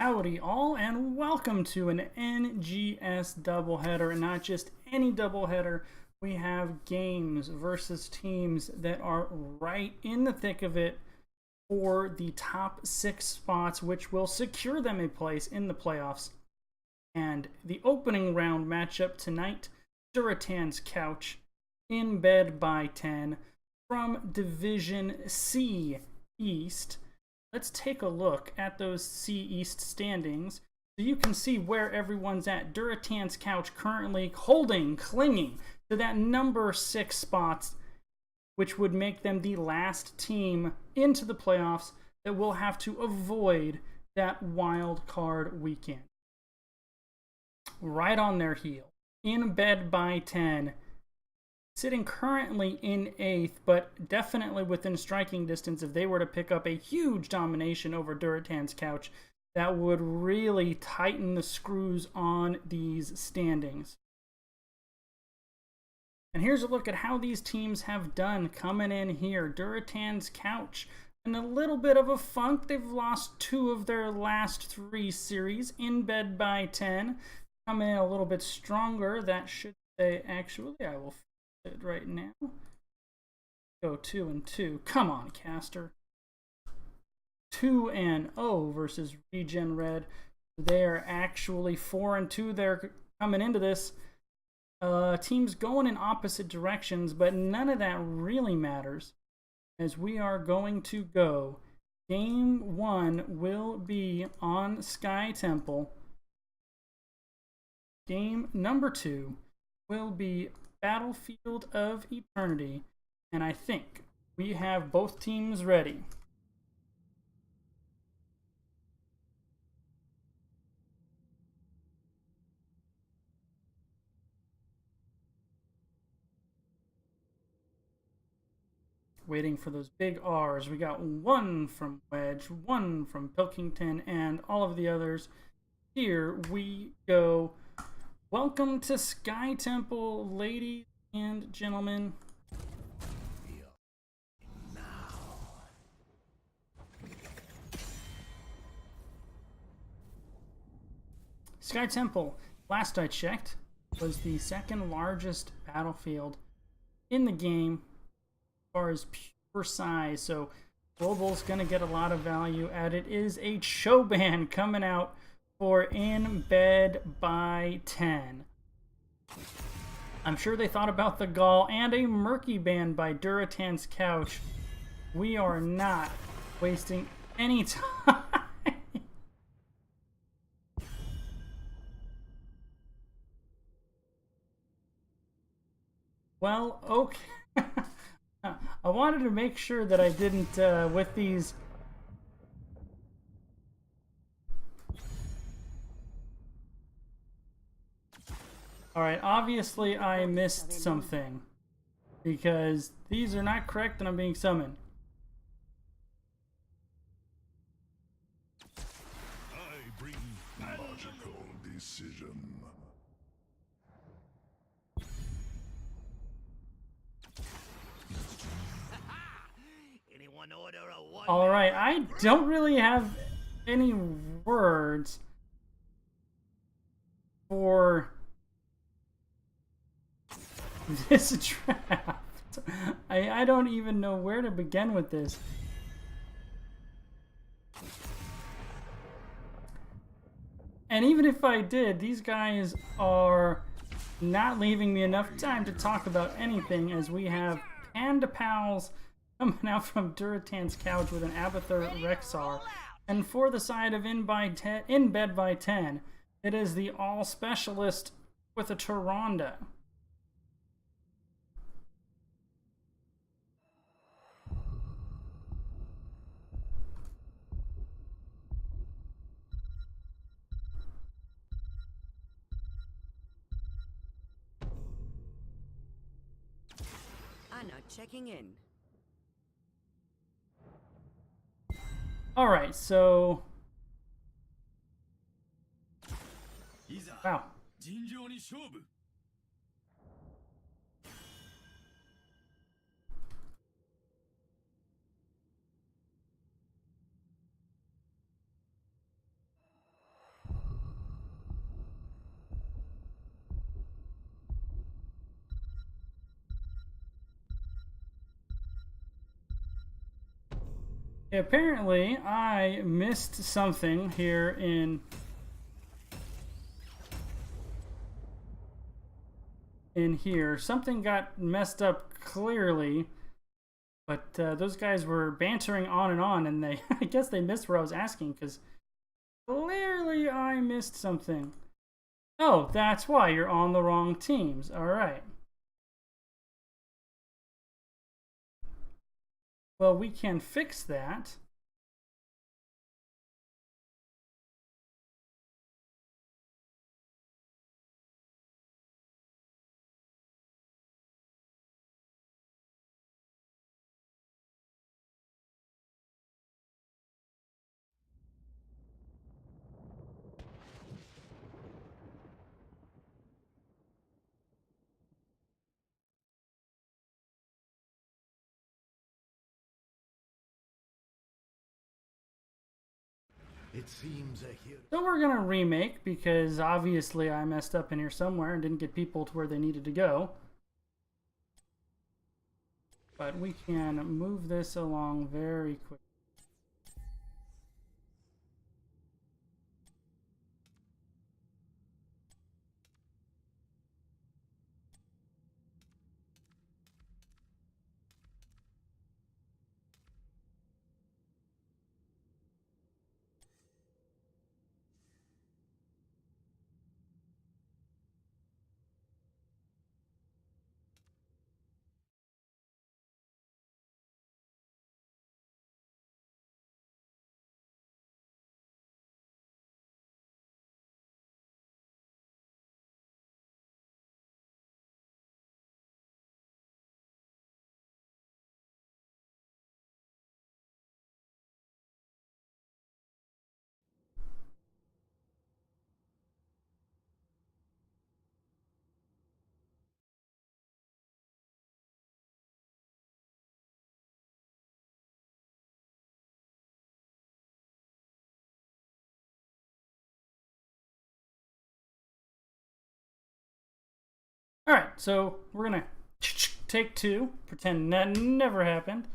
Howdy all, and welcome to an NGS doubleheader. Not just any doubleheader, we have games versus teams that are right in the thick of it for the top 6 spots, which will secure them a place in the playoffs. And the opening round matchup tonight, Durotans Couch in bed by 10 from Division C East. Let's take a look at those C East standings so you can see where everyone's at. Durotans Couch currently clinging to that number 6 spots, which would make them the last team into the playoffs that will have to avoid that wild card weekend. Right on their heel, in bed by 10, sitting currently in 8th, but definitely within striking distance. If they were to pick up a huge domination over Durotans Couch, that would really tighten the screws on these standings. And here's a look at how these teams have done coming in here. Durotans Couch in a little bit of a funk. They've lost 2 of their last 3 series. In bed by 10, coming in a little bit stronger. That should say, actually, I will it right now. Go 2-2. Come on, Caster. 2-0 versus Regen Red. They are actually 4-2. They're coming into this. Teams going in opposite directions, but none of that really matters, as we are going to go. Game 1 will be on Sky Temple. Game number 2 will be Battlefield of Eternity, and I think we have both teams ready. Waiting for those big R's. We got 1 from Wedge, 1 from Pilkington, and all of the others. Here we go. Welcome to Sky Temple, ladies and gentlemen. Sky Temple, last I checked, was the 2nd largest battlefield in the game as far as pure size. So Global's going to get a lot of value at it. It is a Choban coming out for In Bed by 10. I'm sure they thought about the Gaul and a Murky Band by Durotans Couch. We are not wasting any time. Well, okay. I wanted to make sure that I didn't, with these. Alright, obviously I missed something, because these are not correct and I'm being summoned. I bring logical decision. Alright, I don't really have any words for this draft. I don't even know where to begin with this. And even if I did, these guys are not leaving me enough time to talk about anything, as we have Panda Pals coming out from Durotans Couch with an Abathur Rexar. And for the side of In Bed by 10, it is the All Specialist with a Tyrande. Anna checking in. Alright, so... Wow. Apparently, I missed something here in here. Something got messed up clearly, but those guys were bantering on, and they I guess they missed what I was asking because clearly I missed something. Oh, that's why you're on the wrong teams. All right. Well, we can fix that. It seems a hero. So we're gonna remake because obviously I messed up in here somewhere and didn't get people to where they needed to go. But we can move this along very quickly. All right, so we're gonna take two, pretend that never happened.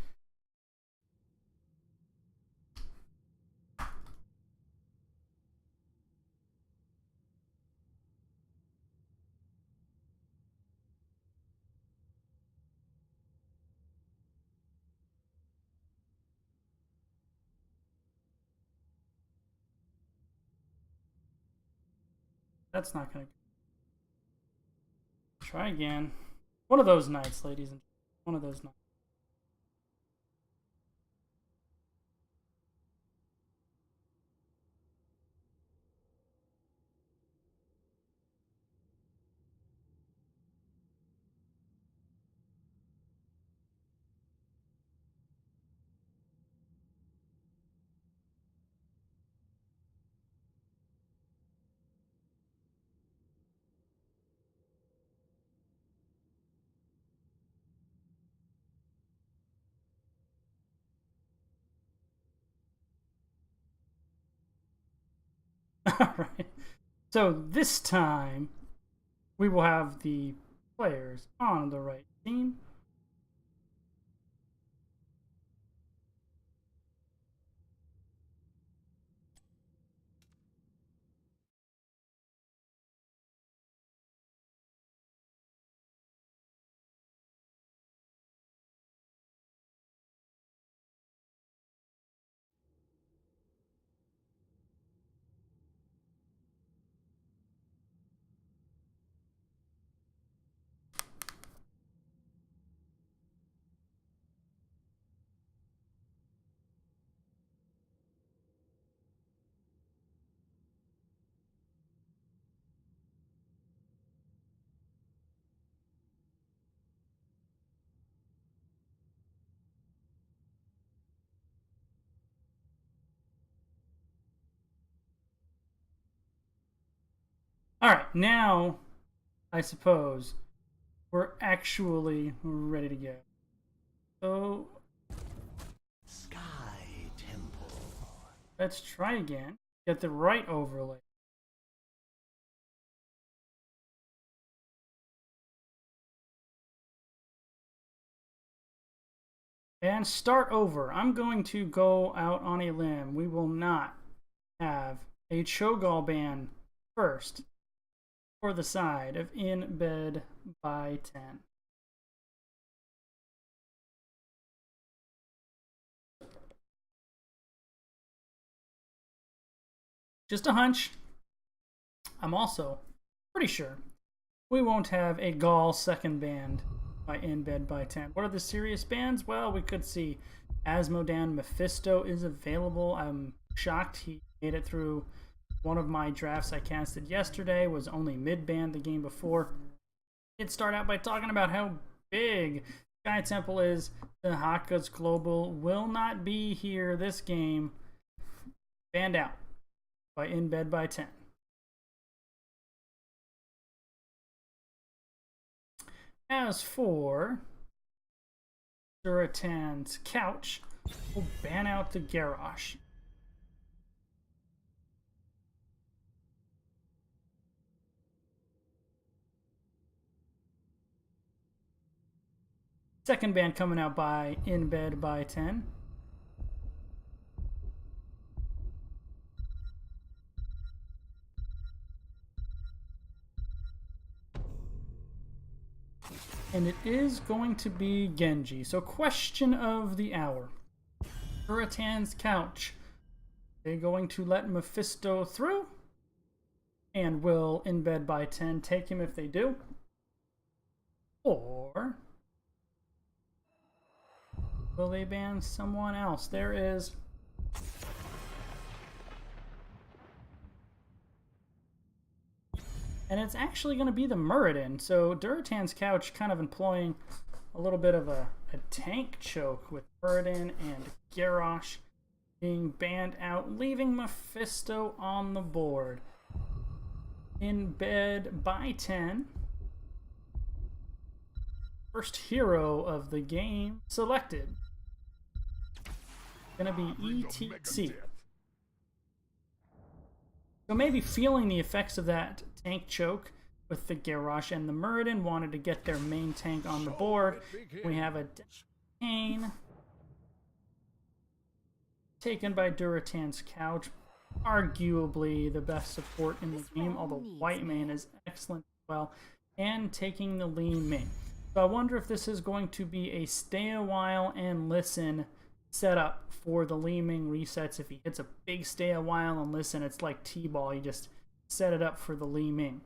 That's not gonna try again. One of those nights, ladies and gentlemen. One of those nights. All right. So this time we will have the players on the right team. All right, now I suppose we're actually ready to go. So Sky Temple. let's try again. Get the right overlay. And start over. I'm going to go out on a limb. We will not have a Cho'Gall ban first for the side of In Bed by 10. Just a hunch. I'm also pretty sure we won't have a Gall second banned by In Bed by 10. What are the serious bans? Well, we could see Asmodan Mephisto is available. I'm shocked he made it through one of my drafts I casted yesterday, was only mid-banned the game before. Let's start out by talking about how big Sky Temple is. The Hakka's Global will not be here this game. Banned out by In Bed by 10. As for Durotans Couch, we'll ban out the Garrosh. Second ban coming out by In Bed by 10. And it is going to be Genji. So question of the hour. Durotan's Couch. Are they going to let Mephisto through? And will In Bed by 10 take him if they do? Or will they ban someone else? There is and it's actually going to be the Muradin. So Durotan's Couch kind of employing a little bit of a tank choke with Muradin and Garrosh being banned out, leaving Mephisto on the board. In Bed by 10. First hero of the game selected. Gonna be ETC. So maybe feeling the effects of that tank choke with the Garrosh and the Muradin, wanted to get their main tank on the board. We have a Kane taken by Durotan's Couch. Arguably the best support in the game, although White Mane is excellent as well. And taking the lean main. So I wonder if this is going to be a stay a while and listen setup for the Li Ming resets. If he hits a big stay a while and listen, it's like T-ball. You just set it up for the Li Ming.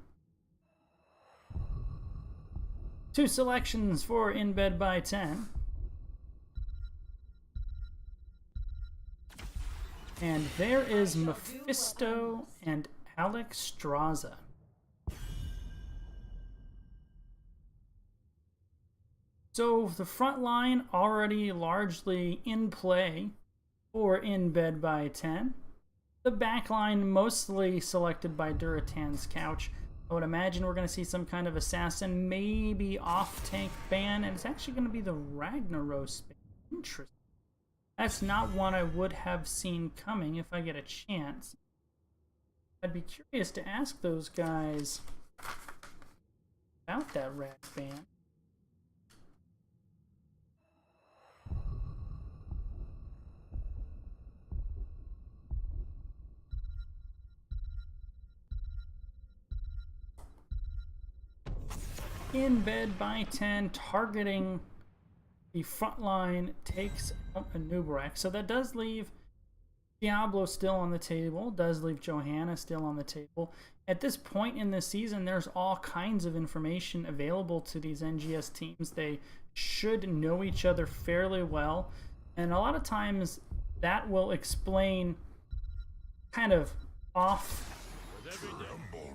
Two selections for In Bed by 10. And there is Mephisto and Alex Straza. So the front line already largely in play for In Bed by 10. The back line mostly selected by Durotan's Couch. I would imagine we're going to see some kind of assassin, maybe off-tank ban, and it's actually going to be the Ragnaros ban. Interesting. That's not one I would have seen coming if I get a chance. I'd be curious to ask those guys about that Rag ban. In Bed by 10, targeting the front line, takes out a Nubarak. So that does leave Diablo still on the table, does leave Johanna still on the table. At this point in the season, there's all kinds of information available to these NGS teams. They should know each other fairly well, and a lot of times that will explain kind of off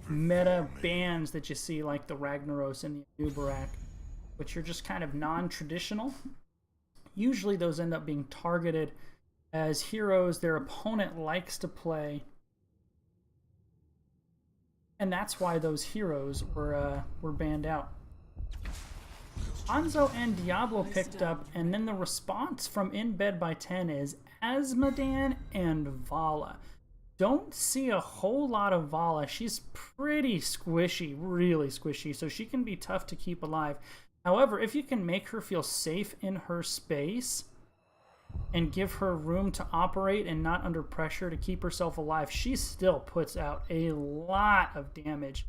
meta bans that you see, like the Ragnaros and the Nubarak, which are just kind of non-traditional. Usually those end up being targeted as heroes their opponent likes to play, and that's why those heroes were banned out. Hanzo and Diablo picked up, and then the response from In Bed by 10 is Asmodan and Vala. Don't see a whole lot of Vala. She's pretty squishy, really squishy, so she can be tough to keep alive. However, if you can make her feel safe in her space, and give her room to operate and not under pressure to keep herself alive, she still puts out a lot of damage.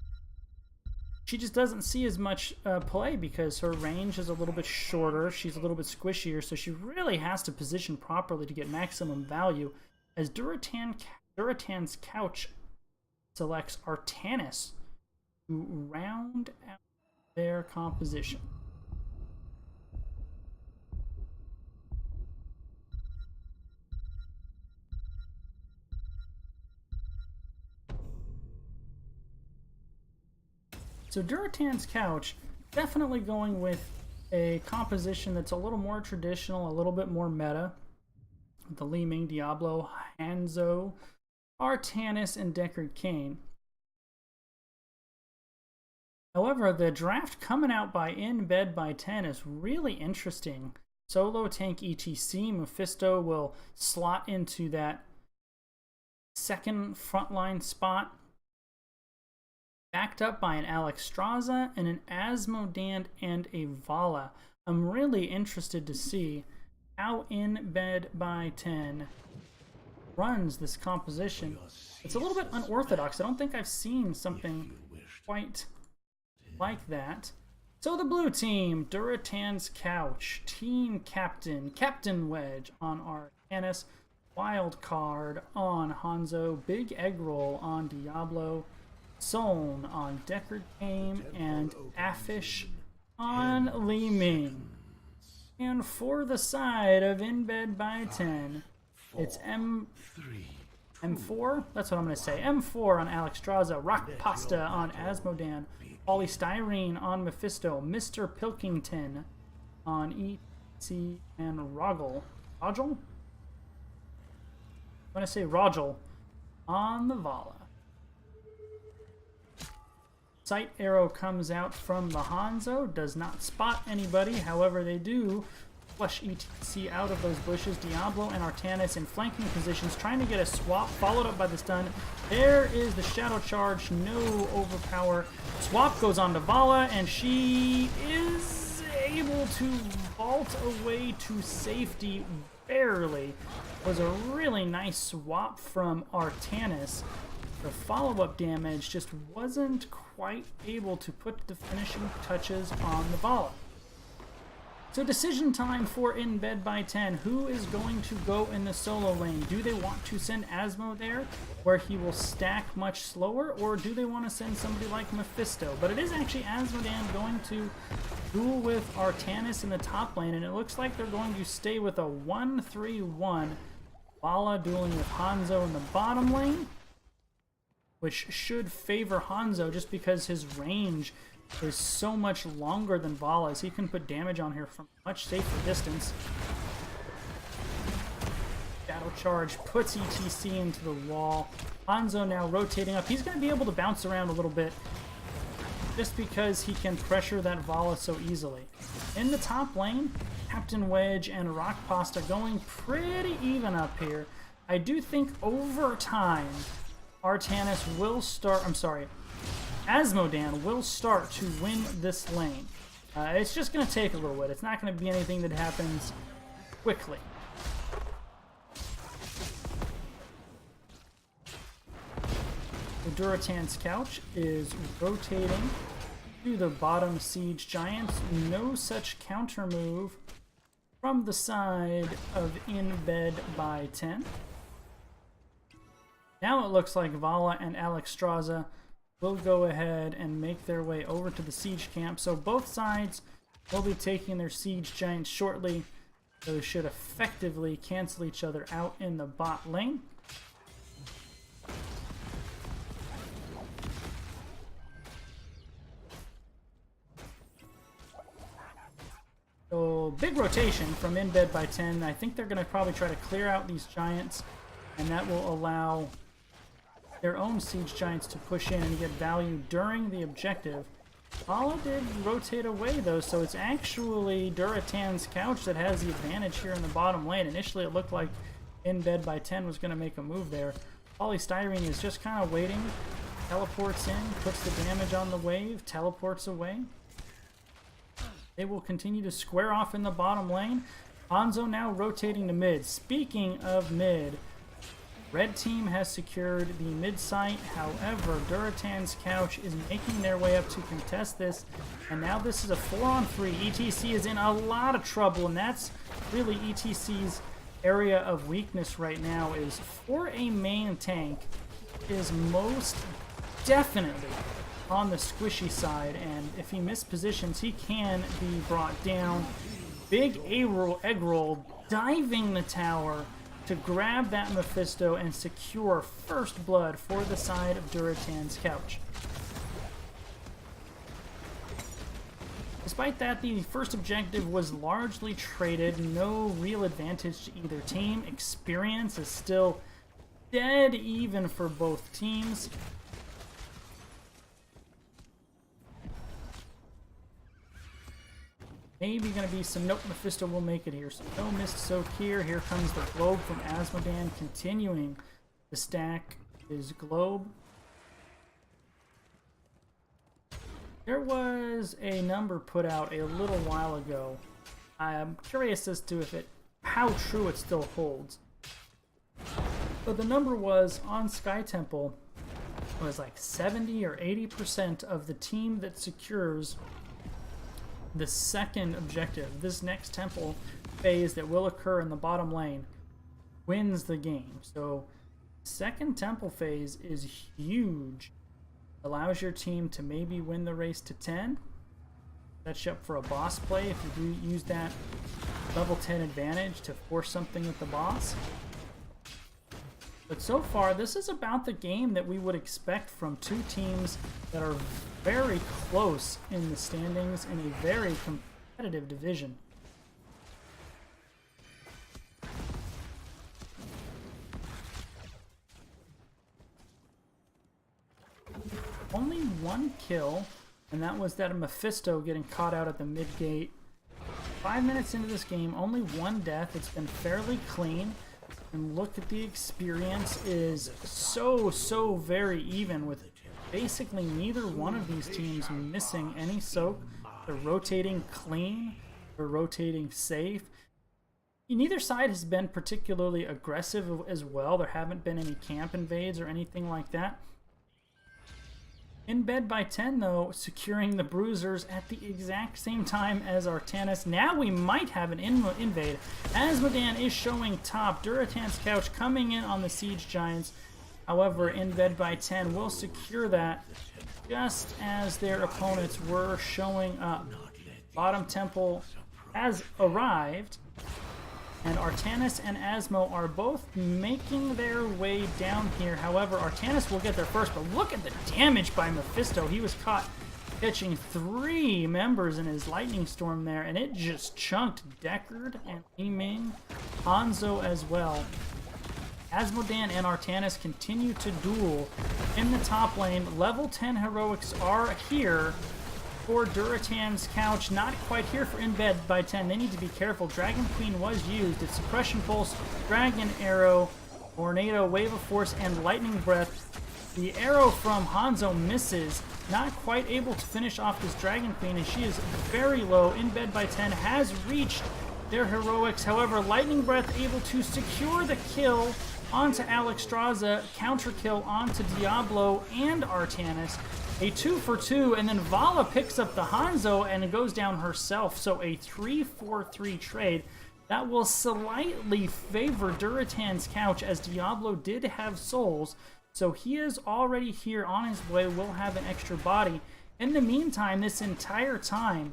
She just doesn't see as much play because her range is a little bit shorter. She's a little bit squishier, so she really has to position properly to get maximum value. As Durotan's Couch selects Artanis to round out their composition. So Durotan's Couch, definitely going with a composition that's a little more traditional, a little bit more meta. The Li Ming, Diablo, Hanzo, Artanis, and Deckard Cain. However, the draft coming out by In Bed by 10 is really interesting. Solo tank ETC, Mephisto will slot into that second frontline spot, backed up by an Alexstrasza and an Asmodand and a Vala. I'm really interested to see how In Bed by 10 runs this composition. It's a little bit unorthodox. I don't think I've seen something quite like that. So the blue team, Durotan's Couch, team captain, Captain Wedge on Artanis, wild card on Hanzo, big egg roll on Diablo, Soln on Deckard Cain, and Afish on Li Ming. And for the side of In Bed by 10, it's M4? That's what I'm going to say. M4 on Alexstrasza, Rock Pasta on Asmodan, Polystyrene on Mephisto, Mr. Pilkington on EC, and Rogel. Rogel? I'm going to say Rogel on the Vala. Sight arrow comes out from the Hanzo, does not spot anybody, however they do flush ETC out of those bushes. Diablo and Artanis in flanking positions, trying to get a swap, followed up by the stun. There is the Shadow Charge, no overpower. Swap goes on to Vala, and she is able to vault away to safety, barely. Was a really nice swap from Artanis. The follow-up damage just wasn't quite able to put the finishing touches on the Vala. So decision time for In Bed by 10. Who is going to go in the solo lane? Do they want to send Asmo there, where he will stack much slower, or do they want to send somebody like Mephisto? But it is actually Asmodan going to duel with Artanis in the top lane, and it looks like they're going to stay with a 1-3-1. Vala dueling with Hanzo in the bottom lane, which should favor Hanzo just because his range is so much longer than Vala's. He can put damage on her from a much safer distance. Shadow Charge puts ETC into the wall. Hanzo now rotating up. He's going to be able to bounce around a little bit just because he can pressure that Vala so easily. In the top lane, Captain Wedge and Rock Pasta going pretty even up here. I do think over time, Artanis will start, Asmodan will start to win this lane. It's just going to take a little bit. It's not going to be anything that happens quickly. The Durotan's Couch is rotating to the bottom Siege Giants. No such counter move from the side of In Bed by 10. Now it looks like Vala and Alexstrasza will go ahead and make their way over to the siege camp. So both sides will be taking their siege giants shortly. Those should effectively cancel each other out in the bot lane. So big rotation from In Bed by 10. I think they're going to probably try to clear out these giants, and that will allow their own siege giants to push in and get value during the objective. Vala did rotate away though, so it's actually Durotan's Couch that has the advantage here in the bottom lane. Initially it looked like In Bed by 10 was going to make a move there. Polystyrene is just kind of waiting, teleports in, puts the damage on the wave, teleports away. They will continue to square off in the bottom lane. Hanzo now rotating to mid. Speaking of mid, red team has secured the mid site. However, Durotan's Couch is making their way up to contest this. And now this is a 4-on-3. ETC is in a lot of trouble, and that's really ETC's area of weakness right now, is for a main tank is most definitely on the squishy side, and if he mispositions, he can be brought down. Big egg roll, diving the tower to grab that Mephisto and secure first blood for the side of Durotan's Couch. Despite that, the first objective was largely traded. No real advantage to either team. Experience is still dead even for both teams. Maybe going to be some... Nope, Mephisto will make it here. So no missed soak here. Here comes the globe from Asmodan, continuing to stack his globe. There was a number put out a little while ago. I'm curious as to how true it still holds. But the number was on Sky Temple, it was like 70 or 80% of the team that secures the second objective, this next temple phase that will occur in the bottom lane, wins the game. So second temple phase is huge. Allows your team to maybe win the race to 10. Sets you up for a boss play if you do use that level 10 advantage to force something with the boss. But so far, this is about the game that we would expect from two teams that are very close in the standings in a very competitive division. Only one kill, and that was that of Mephisto getting caught out at the mid gate. 5 minutes into this game, only one death. It's been fairly clean. And look at the experience is so very even, with basically neither one of these teams missing any soak. They're rotating clean, they're rotating safe. Neither side has been particularly aggressive as well. There haven't been any camp invades or anything like that. In bed by 10, though, securing the bruisers at the exact same time as Artanis. Now we might have an invade. Asmodan is showing top. Durotan's Couch coming in on the Siege Giants. However, in bed by 10 will secure that just as their opponents were showing up. Bottom Temple has arrived, and Artanis and Asmo are both making their way down here. However, Artanis will get there first, but look at the damage by Mephisto. He was caught catching 3 members in his lightning storm there, and it just chunked Deckard and Yiming, Hanzo as well. Asmodan and Artanis continue to duel in the top lane. Level 10 heroics are here for Durotan's Couch, not quite here for in bed by 10. They need to be careful. Dragon Queen was used. It's Suppression Pulse, Dragon Arrow, Tornado, Wave of Force, and Lightning Breath. The arrow from Hanzo misses, not quite able to finish off this Dragon Queen, and she is very low. In bed by 10 has reached their heroics. However, Lightning Breath able to secure the kill onto Alexstrasza, counter kill onto Diablo and Artanis. A 2 for 2, and then Vala picks up the Hanzo and goes down herself. So a 3-4-3 trade that will slightly favor Durotan's Couch, as Diablo did have souls. So he is already here on his way, will have an extra body. In the meantime, this entire time,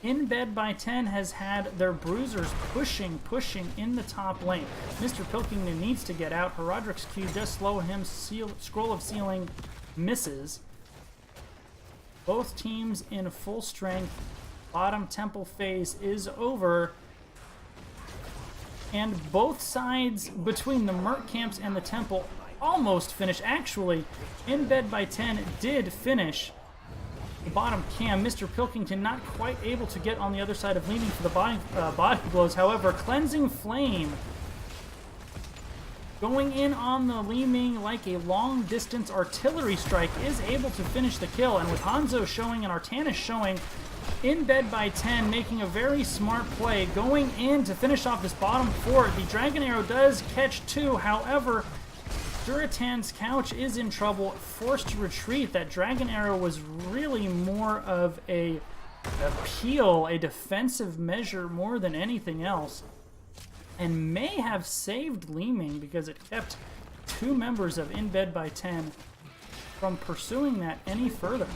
in bed by 10 has had their bruisers pushing in the top lane. Mr. Pilkington needs to get out. Herodric's Q does slow him. Scroll of Sealing misses. Both teams in full strength. Bottom temple phase is over. And both sides between the Merc camps and the temple almost finished. Actually, in bed by 10 did finish the bottom cam. Mr. Pilkington not quite able to get on the other side of leaning for the body blows. However, Cleansing Flame going in on the Li Ming like a long-distance artillery strike, is able to finish the kill. And with Hanzo showing and Artanis showing, in bed by 10, making a very smart play, going in to finish off this bottom fort. The Dragon Arrow does catch 2, however, Durotan's couch is in trouble, forced to retreat. That Dragon Arrow was really more of a appeal, a defensive measure more than anything else, and may have saved Li Ming because it kept 2 members of In Bed by 10 from pursuing that any further.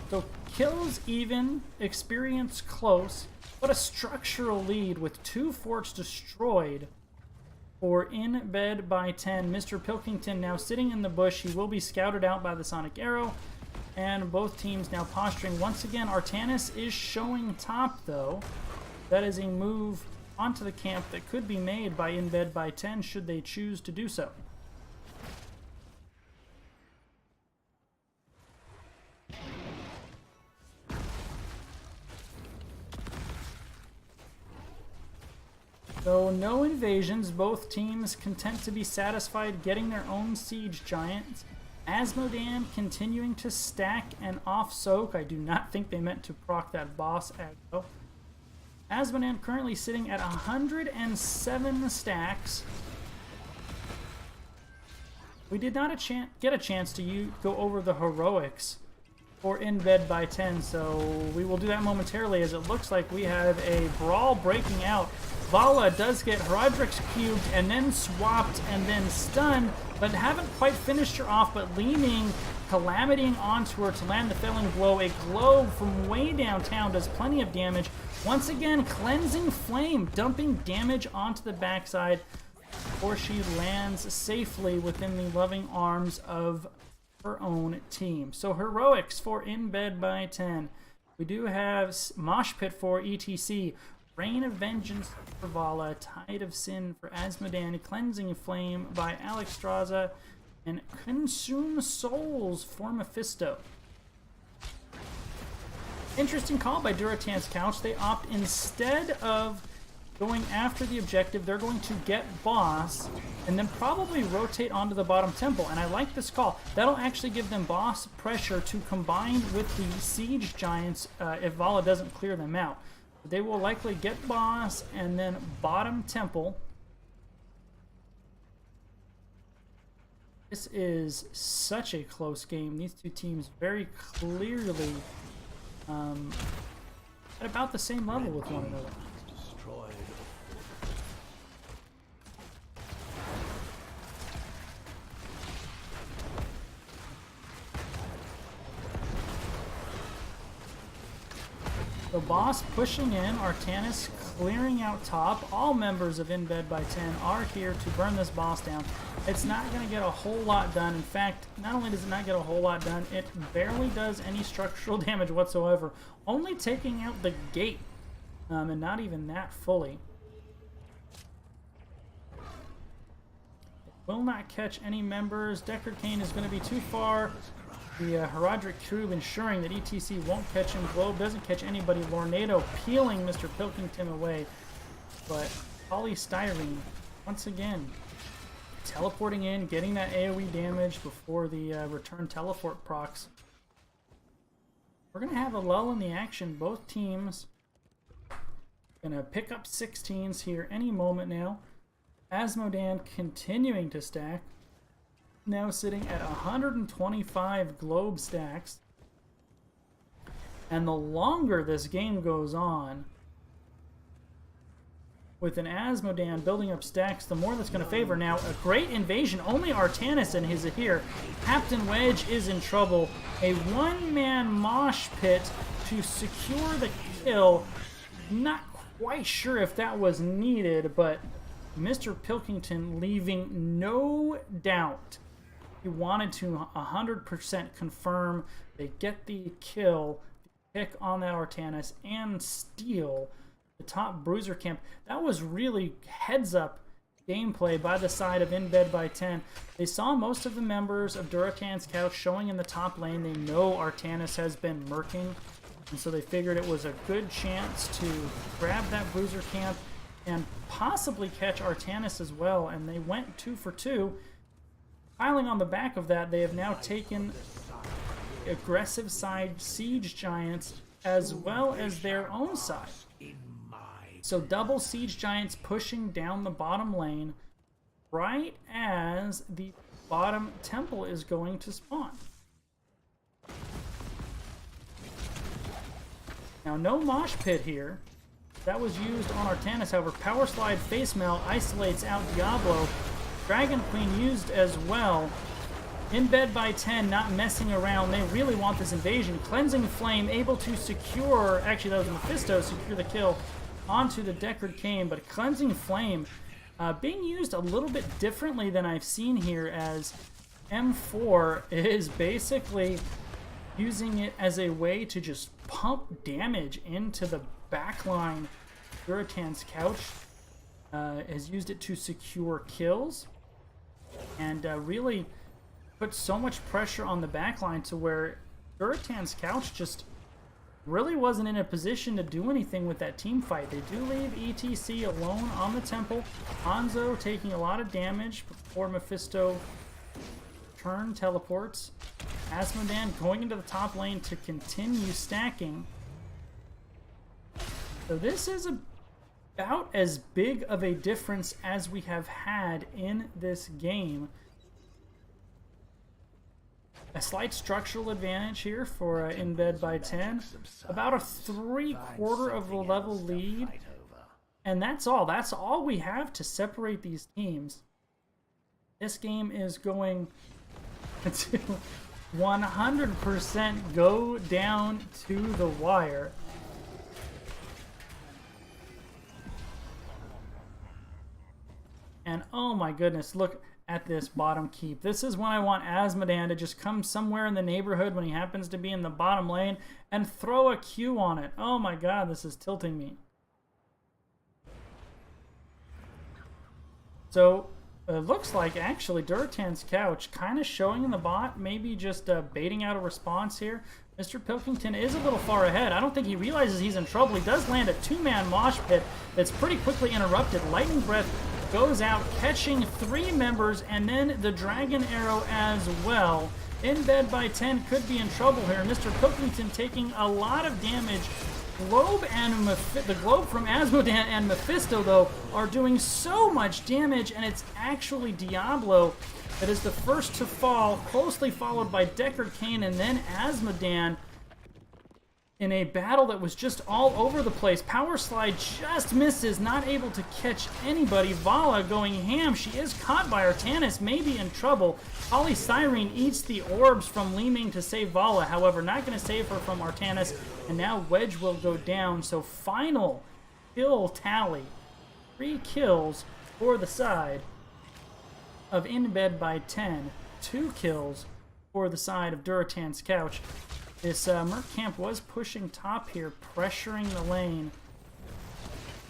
So kills even, experience close, but a structural lead with 2 forts destroyed for In Bed by 10. Mr. Pilkington now sitting in the bush. He will be scouted out by the Sonic Arrow, and both teams now posturing. Once again, Artanis is showing top, though. That is a move onto the camp that could be made by In Bed by 10 should they choose to do so. So no invasions, both teams content to be satisfied getting their own siege giants. Asmodan continuing to stack and off-soak. I do not think they meant to proc that boss aggro. Asmodan currently sitting at 107 stacks. We did not get a chance to go over the heroics for In Bed by 10, so we will do that momentarily, as it looks like we have a brawl breaking out. Vala does get Herodrix cubed and then swapped and then stunned, but haven't quite finished her off, but leaning, calamitying onto her to land the felling blow. A globe from way downtown does plenty of damage. Once again, cleansing flame, dumping damage onto the backside before she lands safely within the loving arms of her own team. So heroics for In Bed by 10. We do have Mosh Pit for ETC, Rain of Vengeance for Vala, Tide of Sin for Asmodan, Cleansing Flame by Alexstrasza, and Consume Souls for Mephisto. Interesting call by Durotan's Couch. They opt, instead of going after the objective, they're going to get boss and then probably rotate onto the bottom temple. And I like this call. That'll actually give them boss pressure to combine with the siege giants if Vala doesn't clear them out. They will likely get boss and then bottom temple. This is such a close game. These two teams very clearly at about the same level with one another. Destroyed. The boss pushing in, Artanis clearing out top. All members of In Bed by 10 are here to burn this boss down. It's not going to get a whole lot done. In fact, not only does it not get a whole lot done, it barely does any structural damage whatsoever. Only taking out the gate, and not even that fully. It will not catch any members. Deckard Cain is going to be too far. The Herodric Cube ensuring that ETC won't catch him. Globe doesn't catch anybody. Lornado peeling Mr. Pilkington away. But Polystyrene, once again, teleporting in, getting that AoE damage before the return teleport procs. We're going to have a lull in the action. Both teams going to pick up 16s here any moment now. Asmodan continuing to stack. Now sitting at 125 globe stacks. And the longer this game goes on, with an Asmodan building up stacks, the more that's going to favor. Now, a great invasion. Only Artanis and his here. Captain Wedge is in trouble. A one-man mosh pit to secure the kill. Not quite sure if that was needed, but Mr. Pilkington leaving no doubt. He wanted to 100% confirm they get the kill, pick on that Artanis, and steal the top bruiser camp. That was really heads-up gameplay by the side of In Bed by 10. They saw most of the members of Durotan's Couch showing in the top lane. They know Artanis has been murking, and so they figured it was a good chance to grab that bruiser camp and possibly catch Artanis as well, and they went 2 for 2. Piling on the back of that, they have now taken aggressive side Siege Giants as well as their own side. So double Siege Giants pushing down the bottom lane right as the bottom temple is going to spawn. Now, no mosh pit here. That was used on Artanis. However, Power Slide Face Melt isolates out Diablo. Dragon Queen used as well. In bed by 10, not messing around. They really want this invasion. Cleansing Flame able to secure, actually that was Mephisto, secure the kill onto the Deckard Cain, but Cleansing Flame being used a little bit differently than I've seen here, as M4 is basically using it as a way to just pump damage into the backline. Durotan's Couch has used it to secure kills and really put so much pressure on the backline to where Durotan's Couch just really wasn't in a position to do anything with that team fight. They do leave ETC alone on the temple. Hanzo taking a lot of damage before Mephisto turn teleports. Asmodan going into the top lane to continue stacking. So this is about as big of a difference as we have had in this game. A slight structural advantage here for in bed by 10. About a 3/4 of a level lead. And that's all. That's all we have to separate these teams. This game is going to 100% go down to the wire. And oh my goodness, look at this bottom keep. This is when I want Asmodan to just come somewhere in the neighborhood when he happens to be in the bottom lane and throw a Q on it. Oh my god, this is tilting me. So it looks like actually Durotan's Couch kind of showing in the bot, maybe just baiting out a response here. Mr. Pilkington is a little far ahead. I don't think he realizes he's in trouble. He does land a 2-man mosh pit that's pretty quickly interrupted. Lightning Breath goes out, catching 3 members, and then the Dragon Arrow as well. In bed by 10 could be in trouble here. Mr. Pilkington taking a lot of damage. Globe and the Globe from Asmodan and Mephisto, though, are doing so much damage, and it's actually Diablo that is the first to fall, closely followed by Deckard Cain and then Asmodan in a battle that was just all over the place. Power Slide just misses, not able to catch anybody. Vala going ham. She is caught by Artanis, maybe in trouble. Polysirene eats the orbs from Li Ming to save Vala, however, not going to save her from Artanis, and now Wedge will go down. So final kill tally. 3 kills for the side of In Bed by 10. 2 kills for the side of Durotan's Couch. This Merc Camp was pushing top here, pressuring the lane.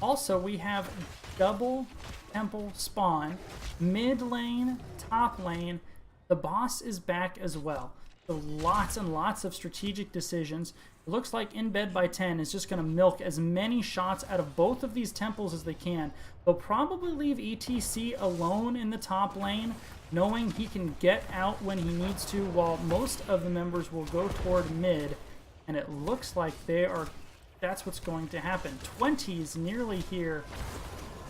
Also, we have double temple spawn, mid lane, top lane. The boss is back as well. So lots and lots of strategic decisions. It looks like In Bed by 10 is just going to milk as many shots out of both of these temples as they can. They'll probably leave ETC alone in the top lane, knowing he can get out when he needs to, while most of the members will go toward mid. And it looks like that's what's going to happen. 20s nearly here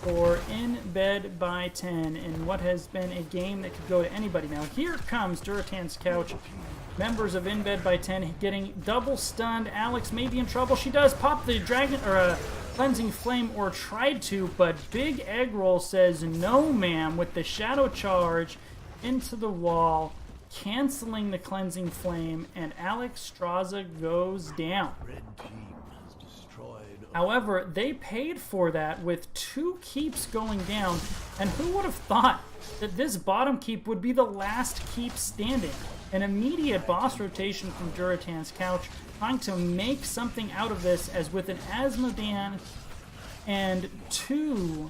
for In Bed by 10 in what has been a game that could go to anybody. Now here comes Durotan's Couch. Members of In Bed by 10 getting double stunned. Alex may be in trouble. She does pop the dragon or Cleansing Flame, or tried to, but Big Egg Roll says no ma'am with the Shadow Charge into the wall, canceling the Cleansing Flame, and Alex Straza goes down. Red team has destroyed. However, they paid for that with 2 keeps going down, and who would have thought that this bottom keep would be the last keep standing? An immediate boss rotation from Durotan's Couch, trying to make something out of this, as with an Asmodan and 2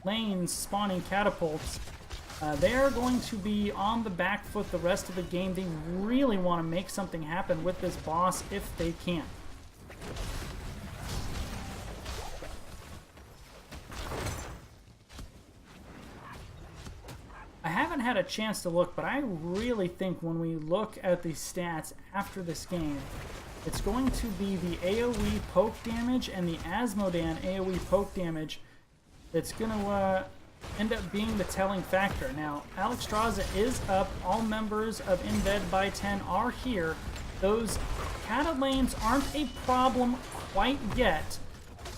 lanes spawning catapults, they are going to be on the back foot the rest of the game. They really want to make something happen with this boss if they can. had a chance to look, but I really think when we look at the stats after this game, it's going to be the AoE poke damage and the Asmodan AoE poke damage that's going to end up being the telling factor. Now, Alexstrasza is up. All members of In Bed by 10 are here. Those Catalanes aren't a problem quite yet.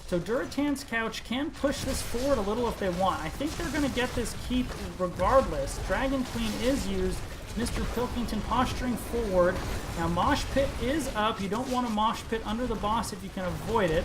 So Durotan's Couch can push this forward a little if they want. I think they're going to get this keep regardless. Dragon Queen is used. Mr. Pilkington posturing forward. Now Mosh Pit is up. You don't want a Mosh Pit under the boss if you can avoid it.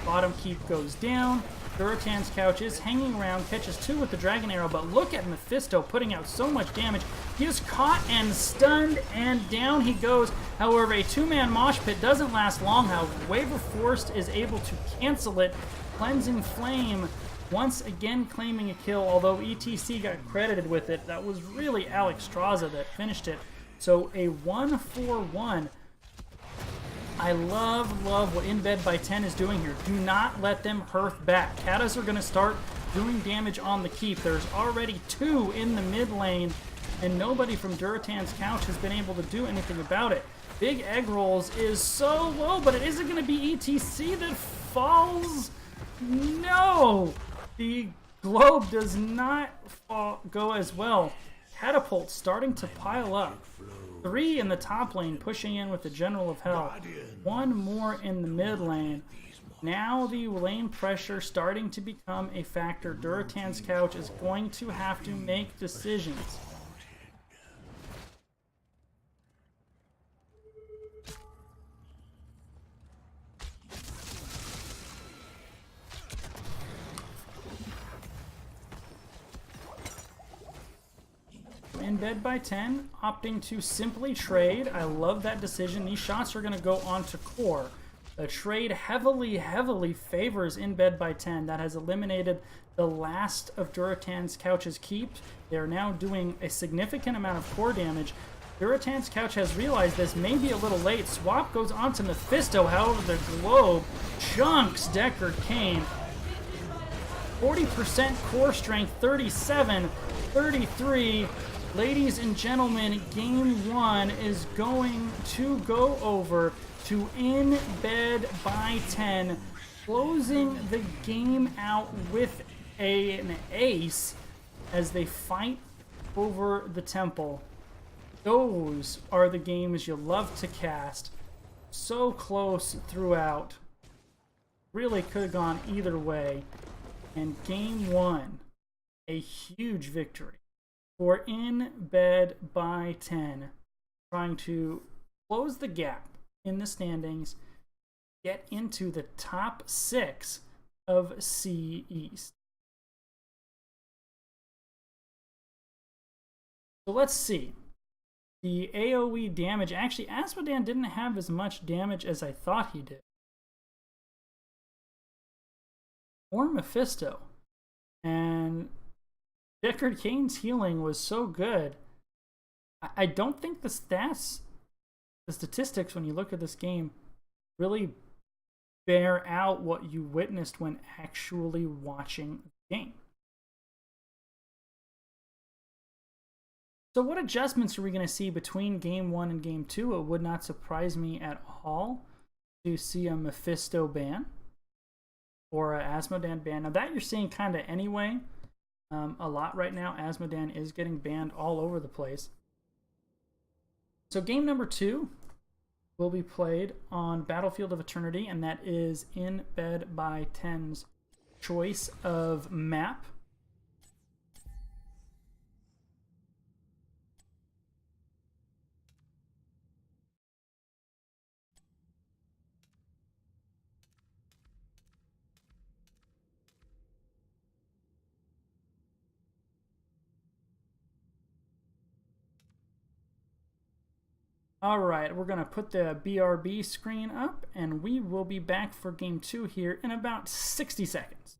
Bottom keep goes down. Durotan's Couch is hanging around, catches 2 with the Dragon Arrow, but look at Mephisto putting out so much damage. He is caught and stunned, and down he goes. However, a 2-man Mosh Pit doesn't last long. How Wave of Force is able to cancel it. Cleansing Flame once again claiming a kill, although ETC got credited with it. That was really Alexstrasza that finished it. So a 1-4-1. I love what In Bed by 10 is doing here. Do not let them hearth back. Katas are going to start doing damage on the keep. There's already 2 in the mid lane, and nobody from Durotan's Couch has been able to do anything about it. Big Egg Rolls is so low, but it isn't going to be ETC that falls. No! The globe does not go as well. Catapult starting to pile up. 3 in the top lane, pushing in with the General of Hell. 1 more in the mid lane. Now the lane pressure starting to become a factor. Durotan's Couch is going to have to make decisions. In Bed by 10, opting to simply trade. I love that decision. These shots are going to go on to core. The trade heavily favors In Bed by 10. That has eliminated the last of Durotan's Couch's keeps. They're now doing a significant amount of core damage. Durotan's Couch has realized this may be a little late. Swap goes on to Mephisto. However, the globe chunks Deckard Cain. 40% core strength, 37, 33. Ladies and gentlemen, game 1 is going to go over to In Bed by 10, closing the game out with an ace as they fight over the temple. Those are the games you love to cast. So close throughout. Really could have gone either way. And game 1, a huge victory for In Bed by 10, trying to close the gap in the standings, get into the top 6 of C East. So let's see. The AoE damage, actually Asmodan didn't have as much damage as I thought he did. Or Mephisto. And Deckard Cain's healing was so good. I don't think the stats, the statistics when you look at this game, really bear out what you witnessed when actually watching the game. So what adjustments are we going to see between game 1 and game 2? It would not surprise me at all to see a Mephisto ban or a Asmodan ban. Now that you're seeing kind of anyway, a lot right now. Asmodan is getting banned all over the place. So game number 2 will be played on Battlefield of Eternity, and that is In Bed by 10's choice of map. All right, we're going to put the BRB screen up, and we will be back for game 2 here in about 60 seconds.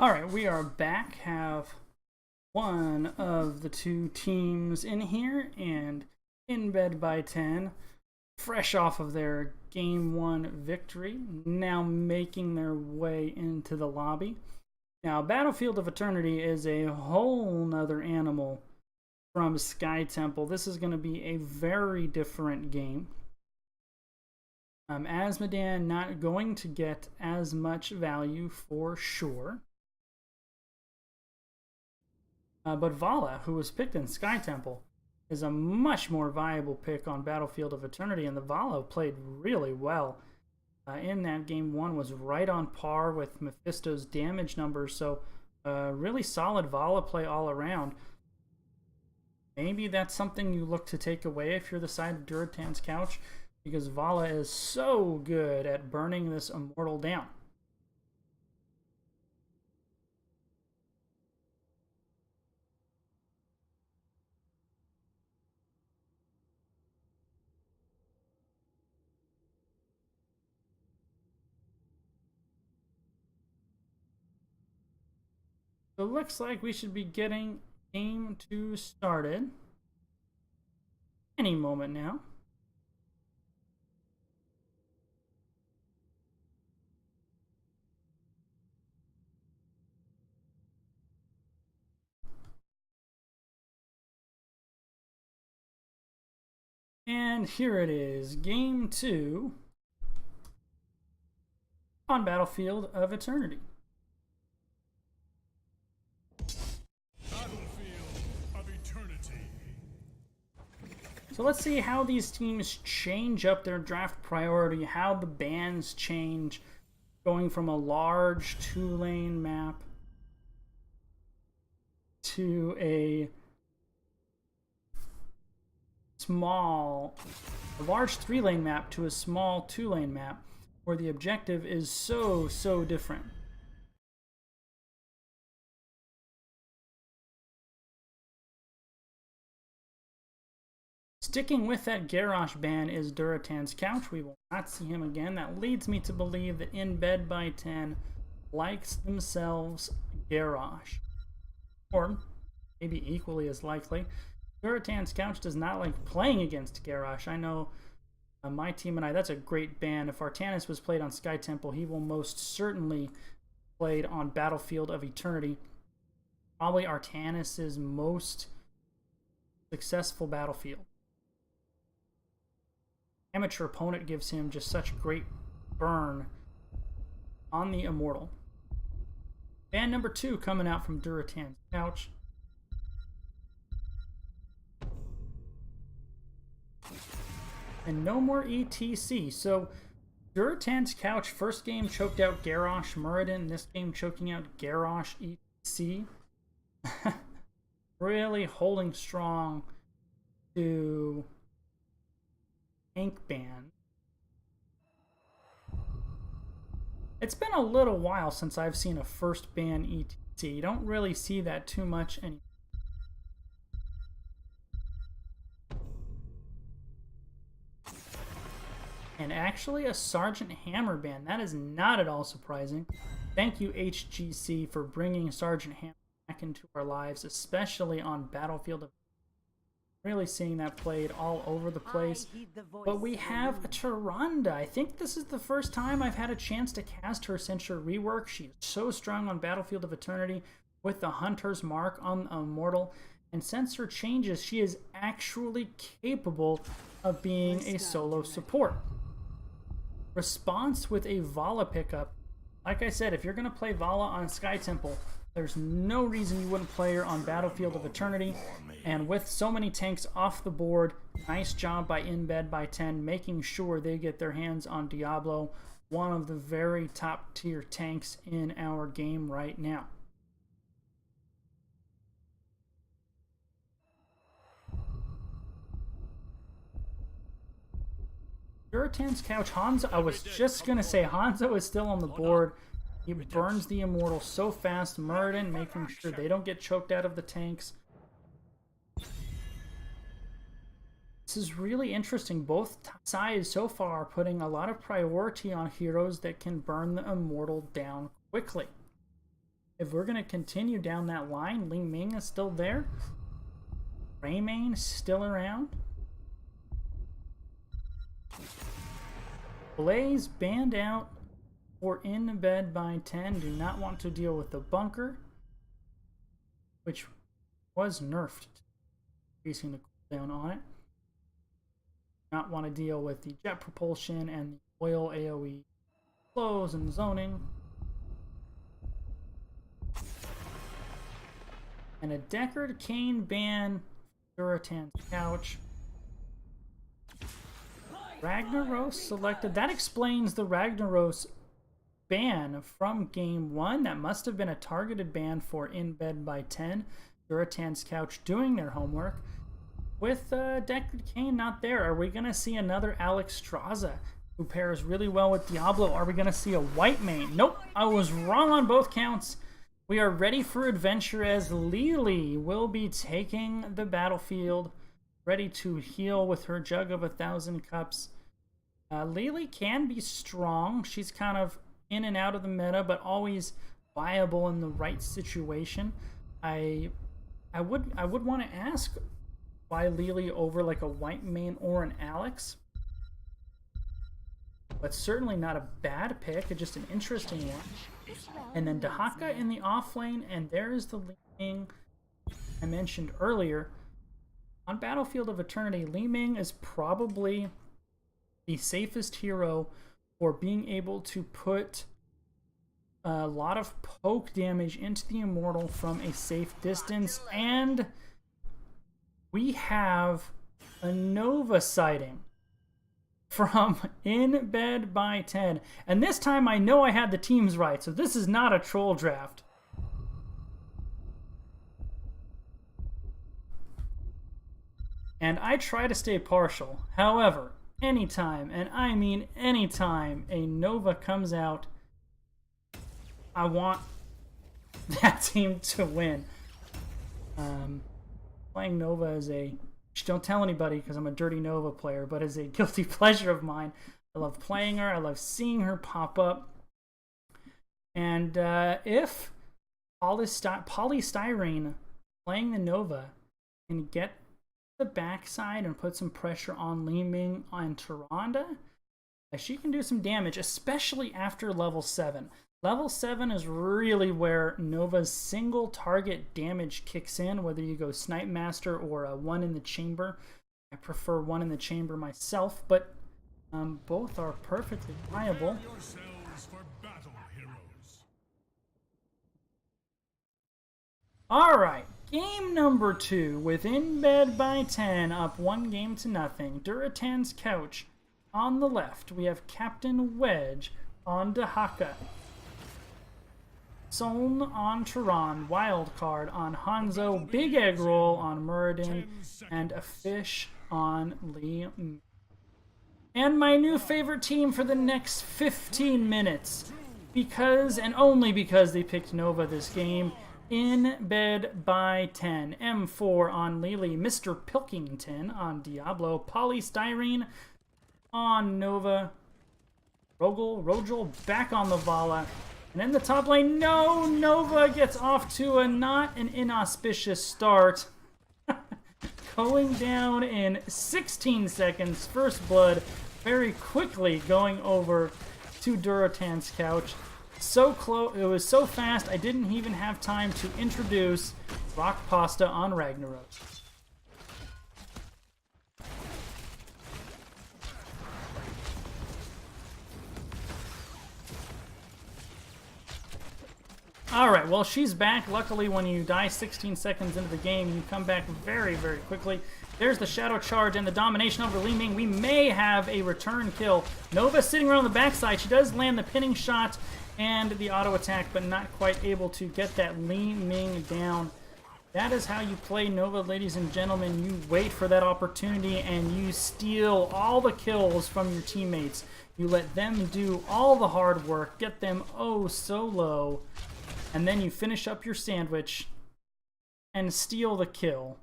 Alright, we are back. Have one of the two teams in here and in bed by 10, fresh off of their game 1 victory, now making their way into the lobby. Now, Battlefield of Eternity is a whole nother animal from Sky Temple. This is going to be a very different game. Asmodan not going to get as much value for sure. But Vala, who was picked in Sky Temple, is a much more viable pick on Battlefield of Eternity, and the Vala played really well in that game. 1 was right on par with Mephisto's damage numbers, so really solid Vala play all around. Maybe that's something you look to take away if you're the side of Durotan's couch, because Vala is so good at burning this immortal down. So it looks like we should be getting game 2 started any moment now. And here it is, game 2 on Battlefield of Eternity. So let's see how these teams change up their draft priority, how the bans change, going from a large 2-lane map to a large 3-lane map to a small 2-lane map, where the objective is so different. Sticking with that Garrosh ban is Durotan's couch. We will not see him again. That leads me to believe that In Bed by 10 likes themselves Garrosh. Or maybe equally as likely, Durotan's couch does not like playing against Garrosh. I know my team and I, that's a great ban. If Artanis was played on Sky Temple, he will most certainly played on Battlefield of Eternity. Probably Artanis' most successful battlefield. Amateur opponent gives him just such great burn on the Immortal. Ban number 2 coming out from Durotan's couch. And no more ETC. So Durotan's couch first game choked out Garrosh Muradin. This game choking out Garrosh ETC. Really holding strong to tank ban. It's been a little while since I've seen a first ban ETC. You don't really see that too much anymore. And actually a Sergeant Hammer ban. That is not at all surprising. Thank you, HGC, for bringing Sergeant Hammer back into our lives, especially on Battlefield of really seeing that played all over the place. But we have a Tyrande. I think this is the first time I've had a chance to cast her since her rework. She is so strong on Battlefield of Eternity with the Hunter's Mark on Immortal. And since her changes, she is actually capable of being a solo support. Response with a Vala pickup. Like I said, if you're going to play Vala on Sky Temple, there's no reason you wouldn't play her on Battlefield of Eternity. And with so many tanks off the board, nice job by In Bed by 10, making sure they get their hands on Diablo, one of the very top tier tanks in our game right now. Durotan's couch, Hanzo, I was just going to say Hanzo is still on the board. He burns the Immortal so fast. Muradin making sure they don't get choked out of the tanks. This is really interesting. Both sides so far are putting a lot of priority on heroes that can burn the Immortal down quickly. if we're going to continue down that line, Li Ming is still there. Raymain still around. Blaze banned out for in bed by 10. Do not want to deal with the bunker, which was nerfed, increasing the cooldown on it. Not want to deal with the jet propulsion and the oil AoE flows and zoning. And a Deckard Cain ban Durotans couch. Ragnaros selected. That explains the Ragnaros ban from game 1. That must have been a targeted ban for in bed by 10. Durotans couch doing their homework. With Deckard Cain not there, are we going to see another Alex Straza, who pairs really well with Diablo? Are we going to see a white main? Nope, I was wrong on both counts. We are ready for adventure as Lily will be taking the battlefield, ready to heal with her jug of 1,000 cups. Lily can be strong. She's kind of in and out of the meta, but always viable in the right situation. I would want to ask why Lily over like a white main or an Alex, but certainly not a bad pick, just an interesting one. And then Dahaka in the off lane, and there's the Li Ming I mentioned earlier. On Battlefield of Eternity, Li Ming is probably the safest hero for being able to put a lot of poke damage into the Immortal from a safe distance, and we have a Nova sighting from in bed by 10. And this time I know I had the teams right, so this is not a troll draft. And I try to stay partial. However, anytime, and I mean anytime, a Nova comes out, I want that team to win. Playing Nova as a, don't tell anybody because I'm a dirty Nova player, but as a guilty pleasure of mine. I love playing her. I love seeing her pop up. And if Polystyrene playing the Nova can get the backside and put some pressure on Li Ming on Tyrande, she can do some damage, especially after level 7. Level 7 is really where Nova's single target damage kicks in, whether you go Snipe Master or a 1 in the chamber. I prefer 1 in the chamber myself, but both are perfectly viable. Alright, game number 2 with in bed by 10, up 1 game to nothing. Durotan's couch on the left. We have Captain Wedge on Dahaka. Soln on Turan, Wildcard on Hanzo, Big Egg Roll on Muradin, and a fish on Li Ming. And my new favorite team for the next 15 minutes, because and only because they picked Nova this game, in bed by 10. M4 on Lily, Mr. Pilkington on Diablo, Polystyrene on Nova, Rogel back on the Vala. And in the top lane, no! Nova gets off to a not an inauspicious start. Going down in 16 seconds. First blood very quickly going over to Durotan's couch. So close, it was so fast, I didn't even have time to introduce Rock Pasta on Ragnaros. Alright, well, she's back. Luckily, when you die 16 seconds into the game, you come back very, very quickly. There's the Shadow Charge and the domination over Li Ming. We may have a return kill. Nova sitting around the backside. She does land the pinning shot and the auto attack, but not quite able to get that Li Ming down. That is how you play Nova, ladies and gentlemen. You wait for that opportunity and you steal all the kills from your teammates. You let them do all the hard work, get them oh so low, and then you finish up your sandwich and steal the kill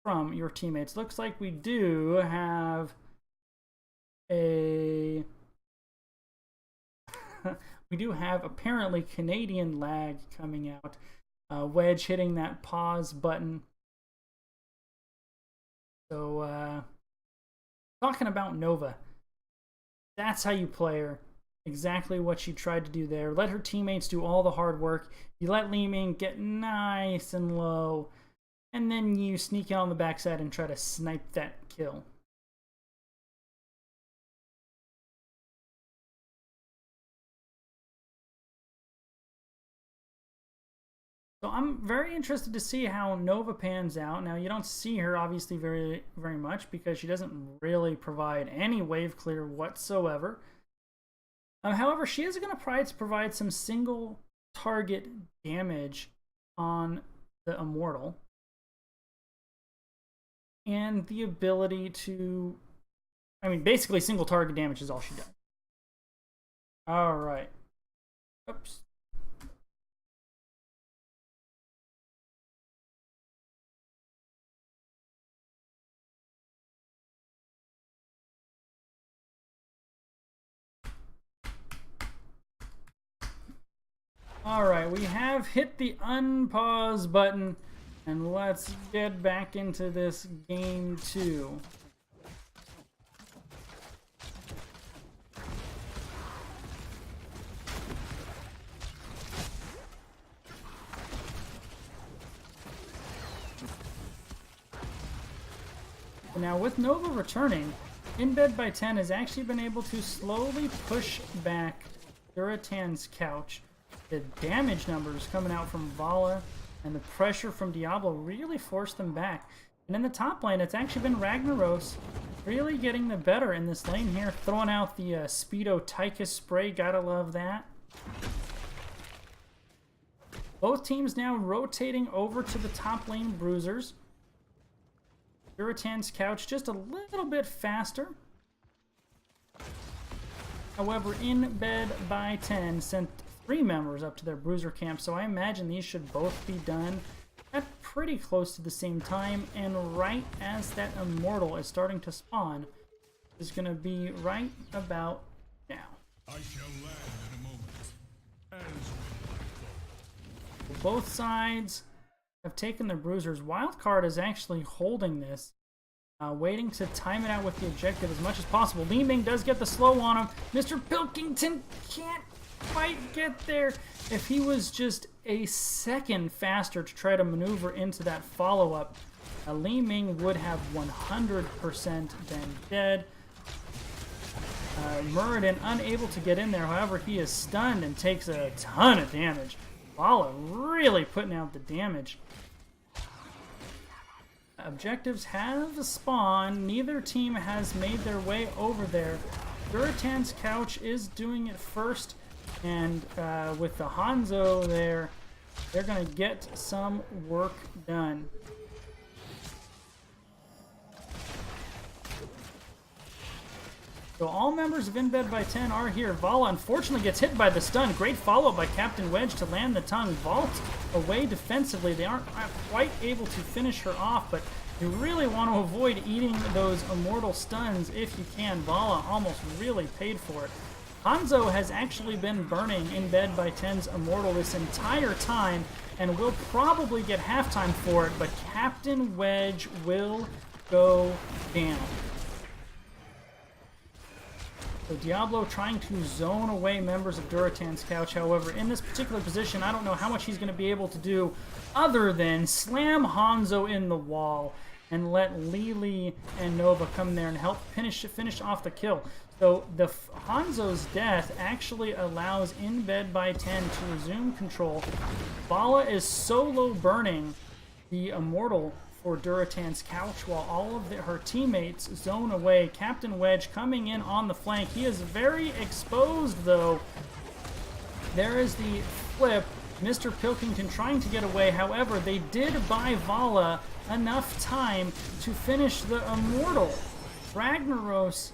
from your teammates. Looks like we do have a We do have apparently Canadian lag coming out. Wedge hitting that pause button. So, talking about Nova, that's how you play her. Exactly what she tried to do there. Let her teammates do all the hard work. You let Li Ming get nice and low, and then you sneak in on the backside and try to snipe that kill. So I'm very interested to see how Nova pans out. Now, you don't see her obviously very much because she doesn't really provide any wave clear whatsoever. However, she is going to provide some single target damage on the Immortal. And the ability to... I mean, basically single target damage is all she does. Alright. Oops. Alright, we have hit the unpause button, and let's get back into this game 2. Now, with Nova returning, In Bed by 10 has actually been able to slowly push back Durotans' couch. The damage numbers coming out from Vala and the pressure from Diablo really forced them back. And in the top lane, it's actually been Ragnaros really getting the better in this lane here, throwing out the Speedo Tychus spray. Gotta love that. Both teams now rotating over to the top lane bruisers. Durotans' couch just a little bit faster. However, In Bed by 10 sent 3 members up to their bruiser camp, so I imagine these should both be done at pretty close to the same time, and right as that Immortal is starting to spawn is going to be right about now. I shall land in a moment. Both sides have taken their bruisers. Wildcard is actually holding this, waiting to time it out with the objective as much as possible. Li Ming does get the slow on him. Mr. Pilkington can't quite get there. If he was just a second faster to try to maneuver into that follow-up, Li Ming would have 100% been dead. Muradin unable to get in there. However, he is stunned and takes a ton of damage. Vala really putting out the damage. Objectives have spawned. Neither team has made their way over there. Durotans' couch is doing it first, and with the Hanzo there, they're going to get some work done. So all members of In Bed by 10 are here. Vala unfortunately gets hit by the stun. Great follow-up by Captain Wedge to land the tongue. Vault away defensively. They aren't quite able to finish her off, but you really want to avoid eating those immortal stuns if you can. Vala almost really paid for it. Hanzo has actually been burning In Bed by 10's immortal this entire time and will probably get halftime for it, but Captain Wedge will go down. So Diablo trying to zone away members of Durotans' couch. However, in this particular position, I don't know how much he's going to be able to do other than slam Hanzo in the wall and let Lili and Nova come there and help finish off the kill. So the Hanzo's death actually allows In Bed by 10 to resume control. Vala is solo burning the Immortal for Durotans' couch while all of her teammates zone away. Captain Wedge coming in on the flank. He is very exposed though. There is the flip. Mr. Pilkington trying to get away. However, they did buy Vala enough time to finish the Immortal. Ragnaros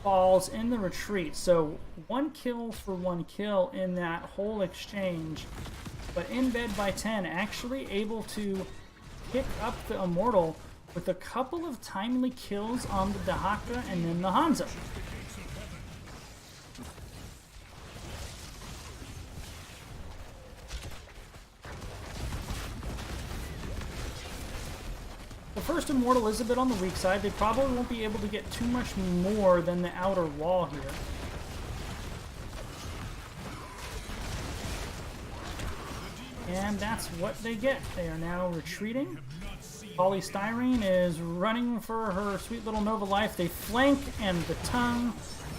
falls in the retreat. So 1 kill for 1 kill in that whole exchange. But In Bed by 10 actually able to pick up the Immortal with a couple of timely kills on the Dahaka and then the Hanzo. first Immortal is a bit on the weak side. They probably won't be able to get too much more than the outer wall here. And that's what they get. They are now retreating. Polystyrene is running for her sweet little Nova life. They flank, and the tongue.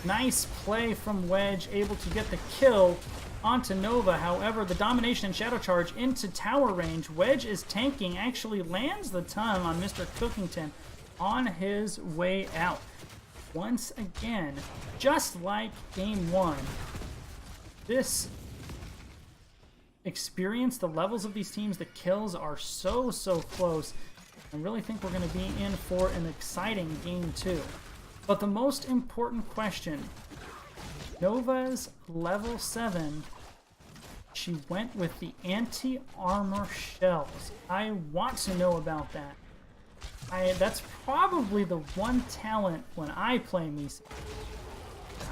Nice play from Wedge, able to get the kill onto Nova. However, the domination and shadow charge into tower range. Wedge is tanking, actually lands the tongue on Mr. Cookington on his way out. Once again, just like game one, this experience, the levels of these teams, the kills are so close. I really think we're going to be in for an exciting game two. But the most important question, Nova's level 7, she went with the anti-armor shells. I want to know about that. That's probably the one talent when I play Misa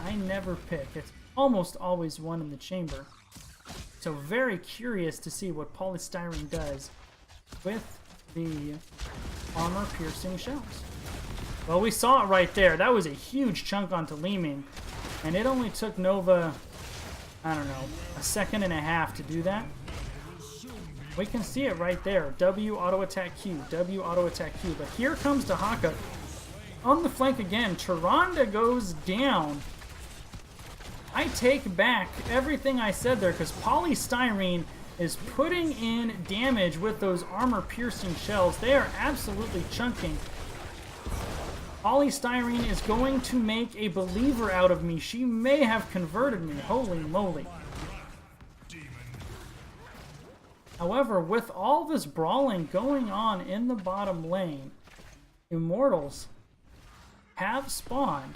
I never pick. It's almost always one in the chamber. So very curious to see what Polystyrene does with the armor-piercing shells. Well, we saw it right there. That was a huge chunk onto Leeming, and it only took Nova, I don't know, a second and a half to do that. We can see it right there. W auto attack Q, W auto attack Q. But here comes Dahaka on the flank again. Tyrande goes down. I take back everything I said there, because Polystyrene is putting in damage with those armor-piercing shells. They are absolutely chunking. Polystyrene is going to make a believer out of me. She may have converted me. Holy moly. However, with all this brawling going on in the bottom lane, Immortals have spawned.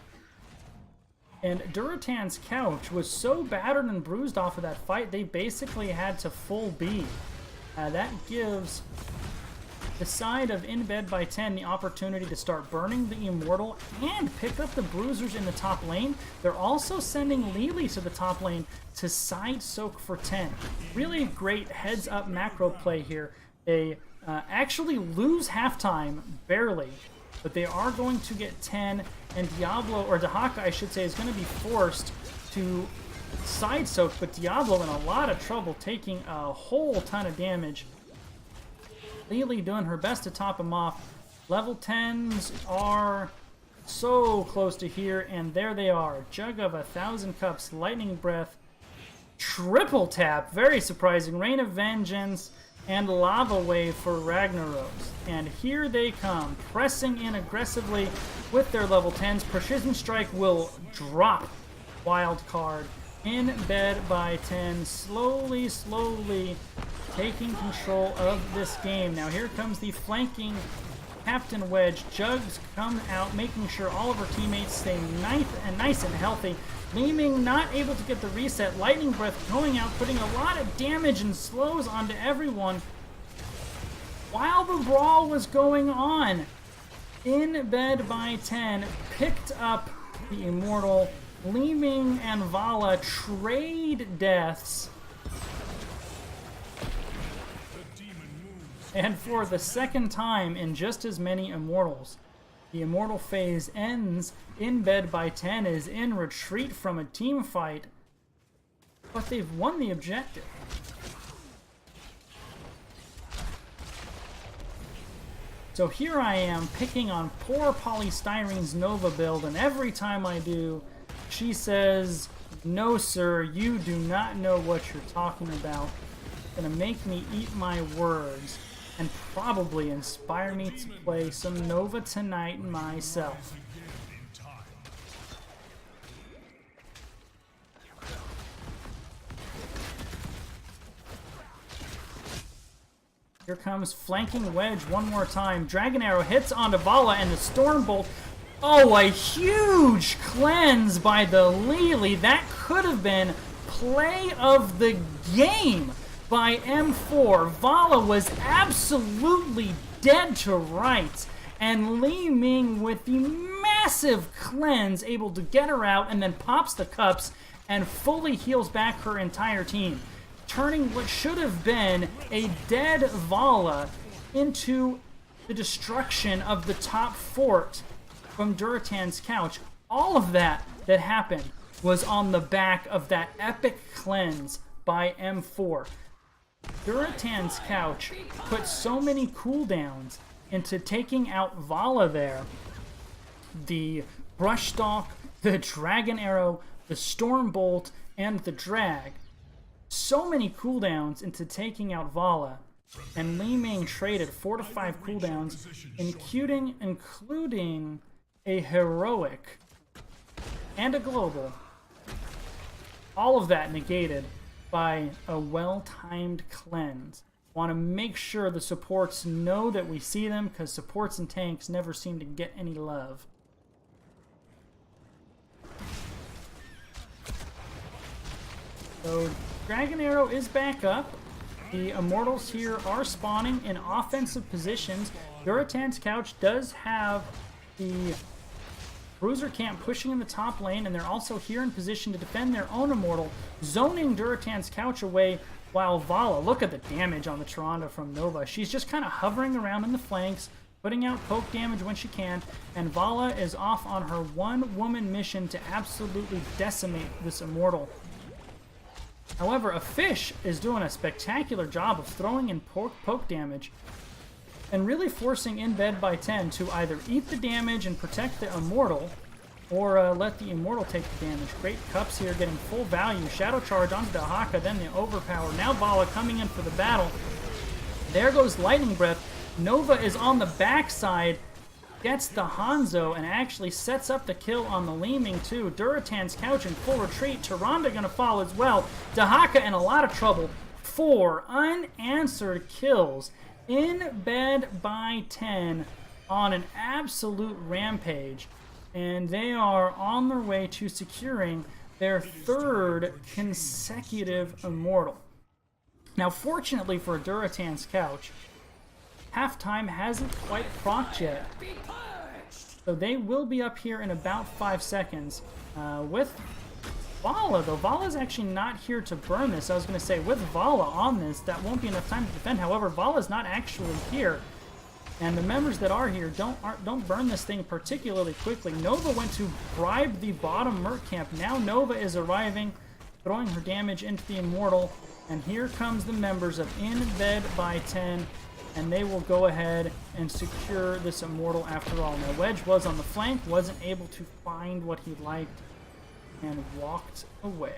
And Durotan's couch was so battered and bruised off of that fight, they basically had to full B. That gives the side of In Bed by 10 the opportunity to start burning the Immortal and pick up the bruisers in the top lane. They're also sending Lily to the top lane to side soak for 10. Really great heads up macro play here. They actually lose halftime, barely, but they are going to get 10, and Diablo, or Dahaka I should say, is going to be forced to side soak, but Diablo in a lot of trouble, taking a whole ton of damage. Lily doing her best to top him off. Level 10s are so close to here, and there they are. Jug of 1,000 Cups, Lightning Breath, triple tap, very surprising, Rain of Vengeance, and Lava Wave for Ragnaros. And here they come, pressing in aggressively with their level 10s. Precision Strike will drop Wild Card. In Bed by 10, slowly taking control of this game. Now here comes the flanking Captain Wedge. Jugs come out, making sure all of her teammates stay nice and healthy. Leeming not able to get the reset. Lightning Breath going out, putting a lot of damage and slows onto everyone while the brawl was going on. In Bed by 10 picked up the Immortal. Leeming and Vala trade deaths. And for the second time in just as many Immortals, the Immortal phase ends. In Bed by 10 is in retreat from a team fight, but they've won the objective. So here I am picking on poor Polystyrene's Nova build, and every time I do, she says, "No sir, you do not know what you're talking about." Gonna make me eat my words and probably inspire me to play some Nova tonight myself. Here comes flanking Wedge one more time. Dragon Arrow hits onto Vala, and the Stormbolt. Oh, a huge cleanse by the Lily. That could have been play of the game by M4. Vala was absolutely dead to rights, and Li Ming with the massive cleanse able to get her out, and then pops the cups and fully heals back her entire team, turning what should have been a dead Vala into the destruction of the top fort from Durotan's couch. All of that happened was on the back of that epic cleanse by M4. Durotan's couch put so many cooldowns into taking out Vala there. The Brushstalk, the Dragon Arrow, the Storm Bolt, and the Drag. So many cooldowns into taking out Vala. And Li Ming traded 4 to 5 cooldowns, including a heroic and a global. All of that negated by a well-timed cleanse. Want to make sure the supports know that we see them, because supports and tanks never seem to get any love. So Dragon Arrow is back up. The Immortals here are spawning in offensive positions. Durotan's couch does have the Bruiser camp pushing in the top lane, and they're also here in position to defend their own Immortal, zoning Durotan's couch away while Vala, look at the damage on the Tyrande from Nova. She's just kind of hovering around in the flanks, putting out poke damage when she can, and Vala is off on her one-woman mission to absolutely decimate this Immortal. However, a Fish is doing a spectacular job of throwing in poke damage and really forcing In Bed by 10 to either eat the damage and protect the Immortal, or let the Immortal take the damage. Great Cups here getting full value. Shadow Charge onto Dahaka, then the Overpower. Now Vala coming in for the battle. There goes Lightning Breath. Nova is on the backside, gets the Hanzo, and actually sets up the kill on the Li Ming too. Durotan's couch in full retreat. Tyrande gonna fall as well. Dahaka in a lot of trouble. 4 unanswered kills. In Bed by 10 on an absolute rampage. And they are on their way to securing their 3rd consecutive Immortal. Now, fortunately for Durotan's couch, halftime hasn't quite procced yet. So they will be up here in about 5 seconds. With Vala, though, Vala's actually not here to burn this. I was going to say, with Vala on this, that won't be enough time to defend. However, Vala's not actually here. And the members that are here don't burn this thing particularly quickly. Nova went to bribe the bottom Merc camp. Now Nova is arriving, throwing her damage into the Immortal. And here comes the members of In Bed by 10. And they will go ahead and secure this Immortal after all. Now Wedge was on the flank, wasn't able to find what he liked, and walked away.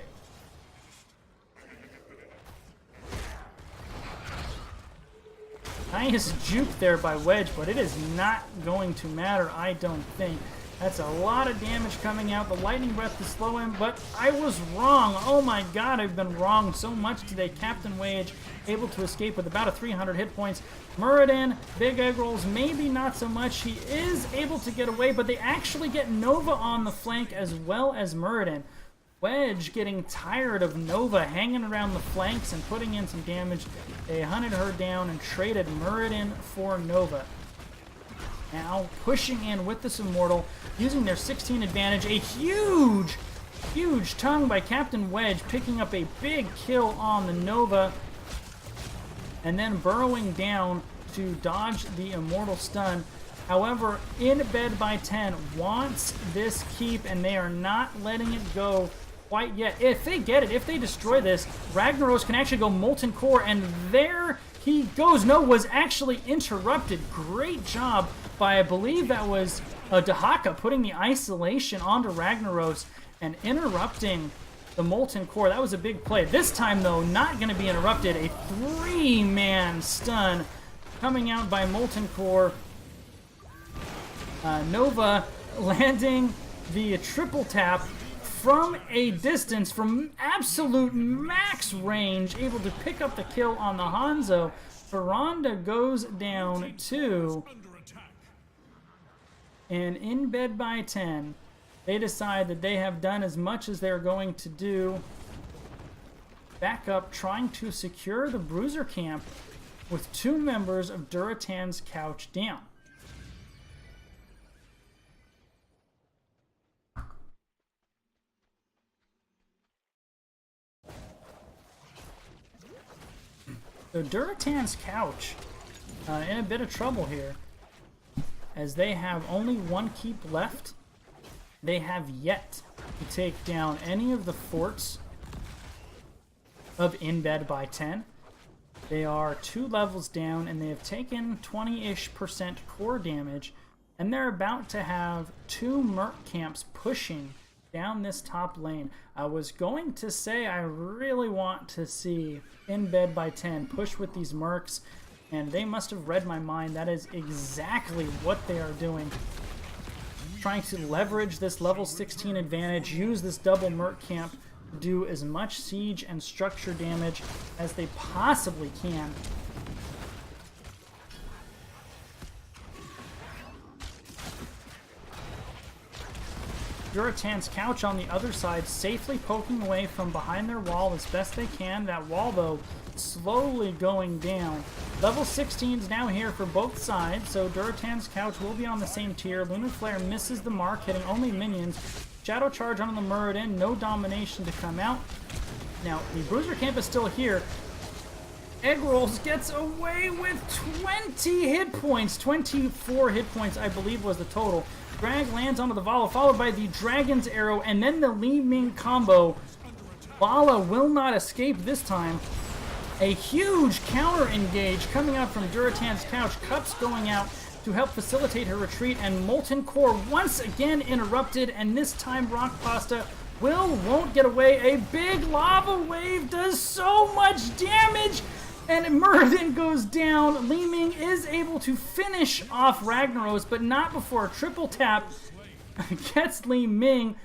Nice juke there by Wedge, but it is not going to matter, I don't think. That's a lot of damage coming out. The Lightning Breath to slow him, but I was wrong. Oh my god, I've been wrong so much today. Captain Wage able to escape with about a 300 hit points. Muradin, Big Egg Rolls, maybe not so much. He is able to get away, but they actually get Nova on the flank as well as Muradin. Wedge getting tired of Nova hanging around the flanks and putting in some damage. They hunted her down and traded Muradin for Nova. Now pushing in with this Immortal, using their 16 advantage. A huge tongue by Captain Wedge, picking up a big kill on the Nova, and then burrowing down to dodge the Immortal stun. However, In Bed by 10 wants this keep, and they are not letting it go quite yet. If they get it, if they destroy this, Ragnaros can actually go Molten Core, and there he goes. No, was actually interrupted. Great job by, I believe that was Dahaka, putting the isolation onto Ragnaros and interrupting the Molten Core. That was a big play. This time, though, not going to be interrupted. A 3-man stun coming out by Molten Core. Nova landing the triple tap from a distance, from absolute max range, able to pick up the kill on the Hanzo. Tyrande goes down 2. And In Bed by 10, they decide that they have done as much as they're going to do. Back up, trying to secure the Bruiser camp with 2 members of Durotan's couch down. So Durotan's couch in a bit of trouble here. as they have only one keep left. They have yet to take down any of the forts of In Bed by 10. They are 2 levels down, and they have taken 20-ish% core damage, and they're about to have 2 merc camps pushing down this top lane. I was going to say I really want to see In Bed by 10 push with these mercs, and they must have read my mind. That is exactly what they are doing. Trying to leverage this level 16 advantage, use this double merc camp, do as much siege and structure damage as they possibly can. Durotan's couch on the other side, safely poking away from behind their wall as best they can. That wall, though, slowly going down. Level 16 is now here for both sides, so Durotan's couch will be on the same tier. Lunar Flare misses the mark, hitting only minions. Shadow Charge on the Muradin, no domination to come out. Now, the Bruiser Camp is still here. Egg Rolls gets away with 20 hit points. 24 hit points, I believe, was the total. Drag lands onto the Vala, followed by the Dragon's Arrow, and then the Li Ming combo. Vala will not escape this time. A huge counter engage coming out from Durotan's couch. Cups going out to help facilitate her retreat, and Molten Core once again interrupted, and this time Rock Pasta won't get away. A big lava wave does so much damage, and Muradin goes down. Li Ming is able to finish off Ragnaros, but not before a triple tap gets Li Ming.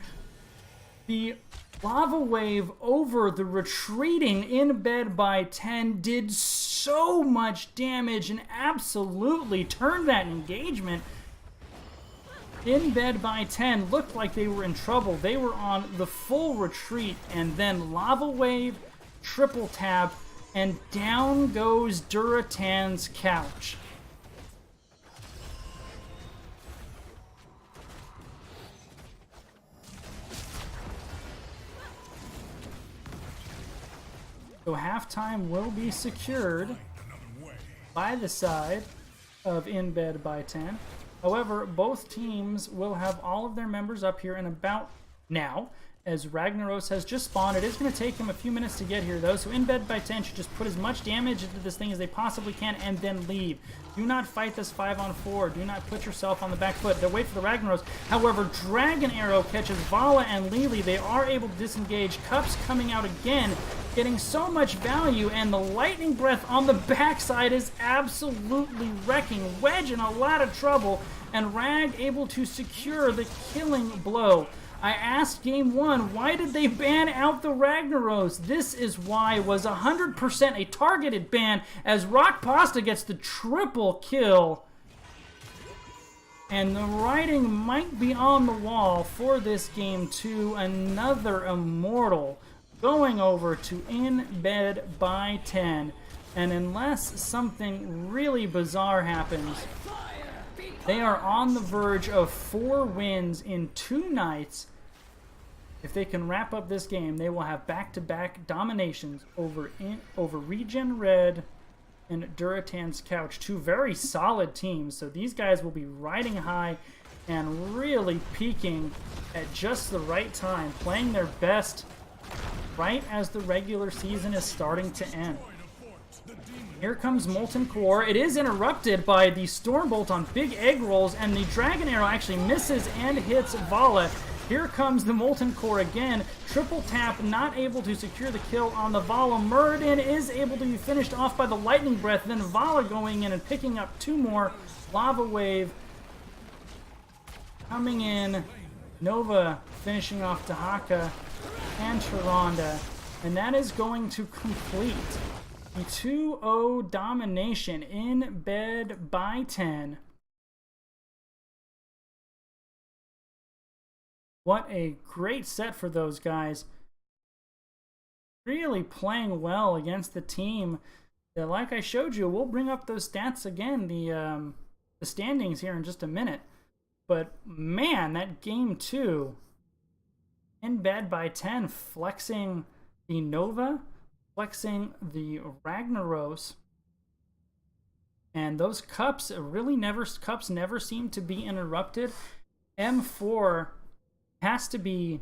The lava wave over the retreating In Bed by 10 did so much damage and absolutely turned that engagement. In Bed by 10 looked like they were in trouble. They were on the full retreat, and then lava wave, triple tap, and down goes Durotan's couch. So halftime will be secured by the side of In Bed by 10. However, both teams will have all of their members up here in about now, as Ragnaros has just spawned. It is going to take him a few minutes to get here, though, so In Bed by 10 should just put as much damage into this thing as they possibly can and then leave. Do not fight this 5-on-4. Do not put yourself on the back foot. They'll wait for the Ragnaros. However, Dragon Arrow catches Vala and Lili. They are able to disengage. Cups coming out again, getting so much value, and the Lightning Breath on the backside is absolutely wrecking Wedge in a lot of trouble, and Rag able to secure the killing blow. I asked Game 1, why did they ban out the Ragnaros? This is why. It was 100% a targeted ban, as Rock Pasta gets the triple kill. And the writing might be on the wall for this Game 2. Another Immortal going over to In Bed by 10. And unless something really bizarre happens, they are on the verge of 4 wins in 2 nights. If they can wrap up this game, they will have back-to-back dominations over Regen Red and Durotan's couch. 2 very solid teams, so these guys will be riding high and really peaking at just the right time, playing their best right as the regular season is starting to end. Here comes Molten Core. It is interrupted by the Stormbolt on Big Egg Rolls, and the Dragon Arrow actually misses and hits Vala. Here comes the Molten Core again. Triple tap, not able to secure the kill on the Vala. Muradin is able to be finished off by the Lightning Breath. Then Vala going in and picking up 2 more. Lava Wave coming in. Nova finishing off Dahaka and Charonda. And that is going to complete the 2-0 domination In Bed by 10. What a great set for those guys. Really playing well against the team that, like I showed you, we'll bring up those stats again, the standings here in just a minute. But man, that Game 2, In Bed by 10, flexing the Nova, flexing the Ragnaros, And those cups never seem to be interrupted. M4 has to be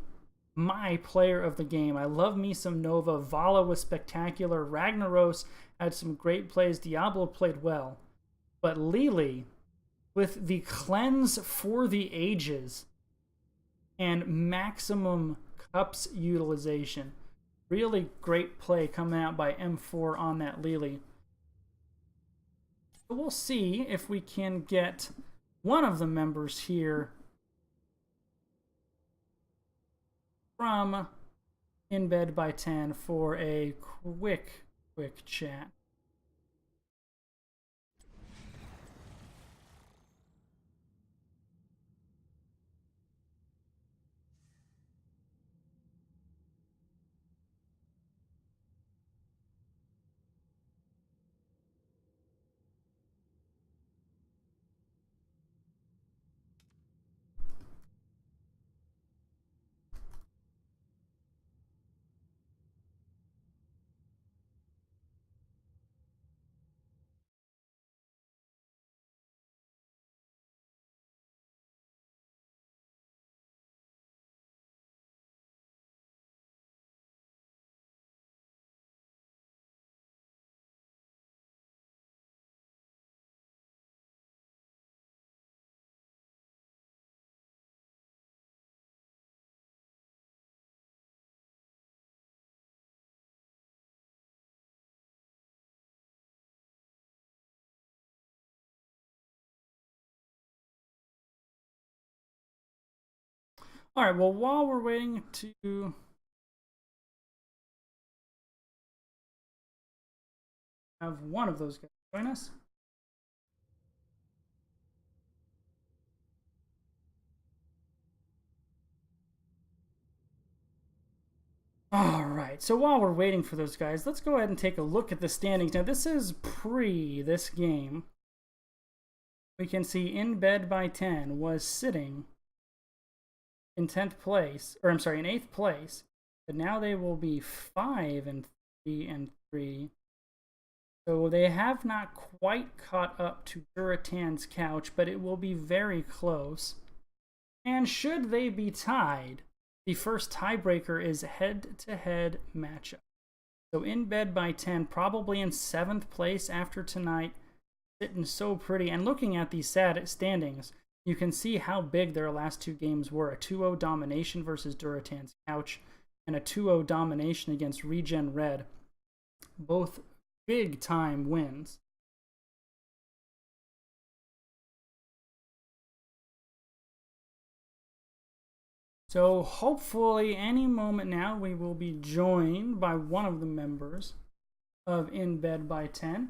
my player of the game. I love me some Nova. Vala was spectacular. Ragnaros had some great plays. Diablo played well. But Lili, with the cleanse for the ages and maximum cups utilization, really great play coming out by M4 on that Lili. So we'll see if we can get one of the members here from In Bed by 10 for a quick chat. All right, well, while we're waiting to have one of those guys join us. All right, so while we're waiting for those guys, let's go ahead and take a look at the standings. Now, this is pre this game. We can see In Bed by 10 was sitting in 10th place, or I'm sorry, in 8th place, but now they will be 5 and 3 and 3. So they have not quite caught up to Durotans' couch, but it will be very close. And should they be tied, the first tiebreaker is head-to-head matchup. So In Bed by 10, probably in 7th place after tonight, sitting so pretty. And looking at these standings, you can see how big their last two games were. A 2-0 domination versus Durotans' couch, and a 2-0 domination against Regen Red. Both big-time wins. So hopefully any moment now we will be joined by one of the members of In Bed by 10.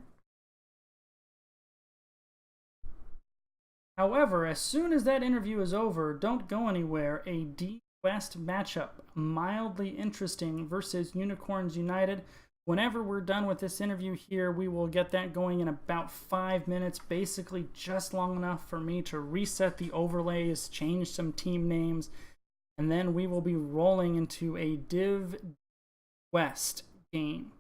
However, as soon as that interview is over, don't go anywhere. A D West matchup, mildly interesting, versus Unicorns United. Whenever we're done with this interview here, we will get that going in about 5 minutes, basically just long enough for me to reset the overlays, change some team names, and then we will be rolling into a Div West game.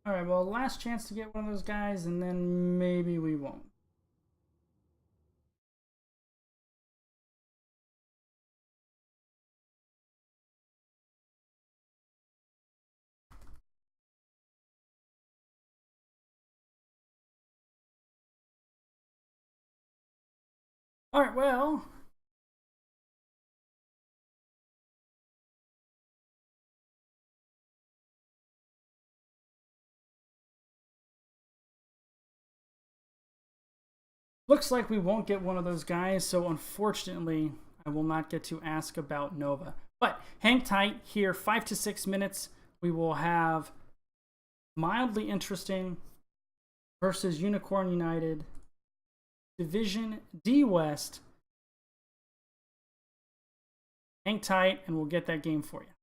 All right, well, last chance to get one of those guys, and then maybe we won't. All right, well, looks like we won't get one of those guys, so unfortunately, I will not get to ask about Nova. But hang tight here, 5 to 6 minutes. We will have Mildly Interesting versus Unicorn United. Division D West. Hang tight and we'll get that game for you.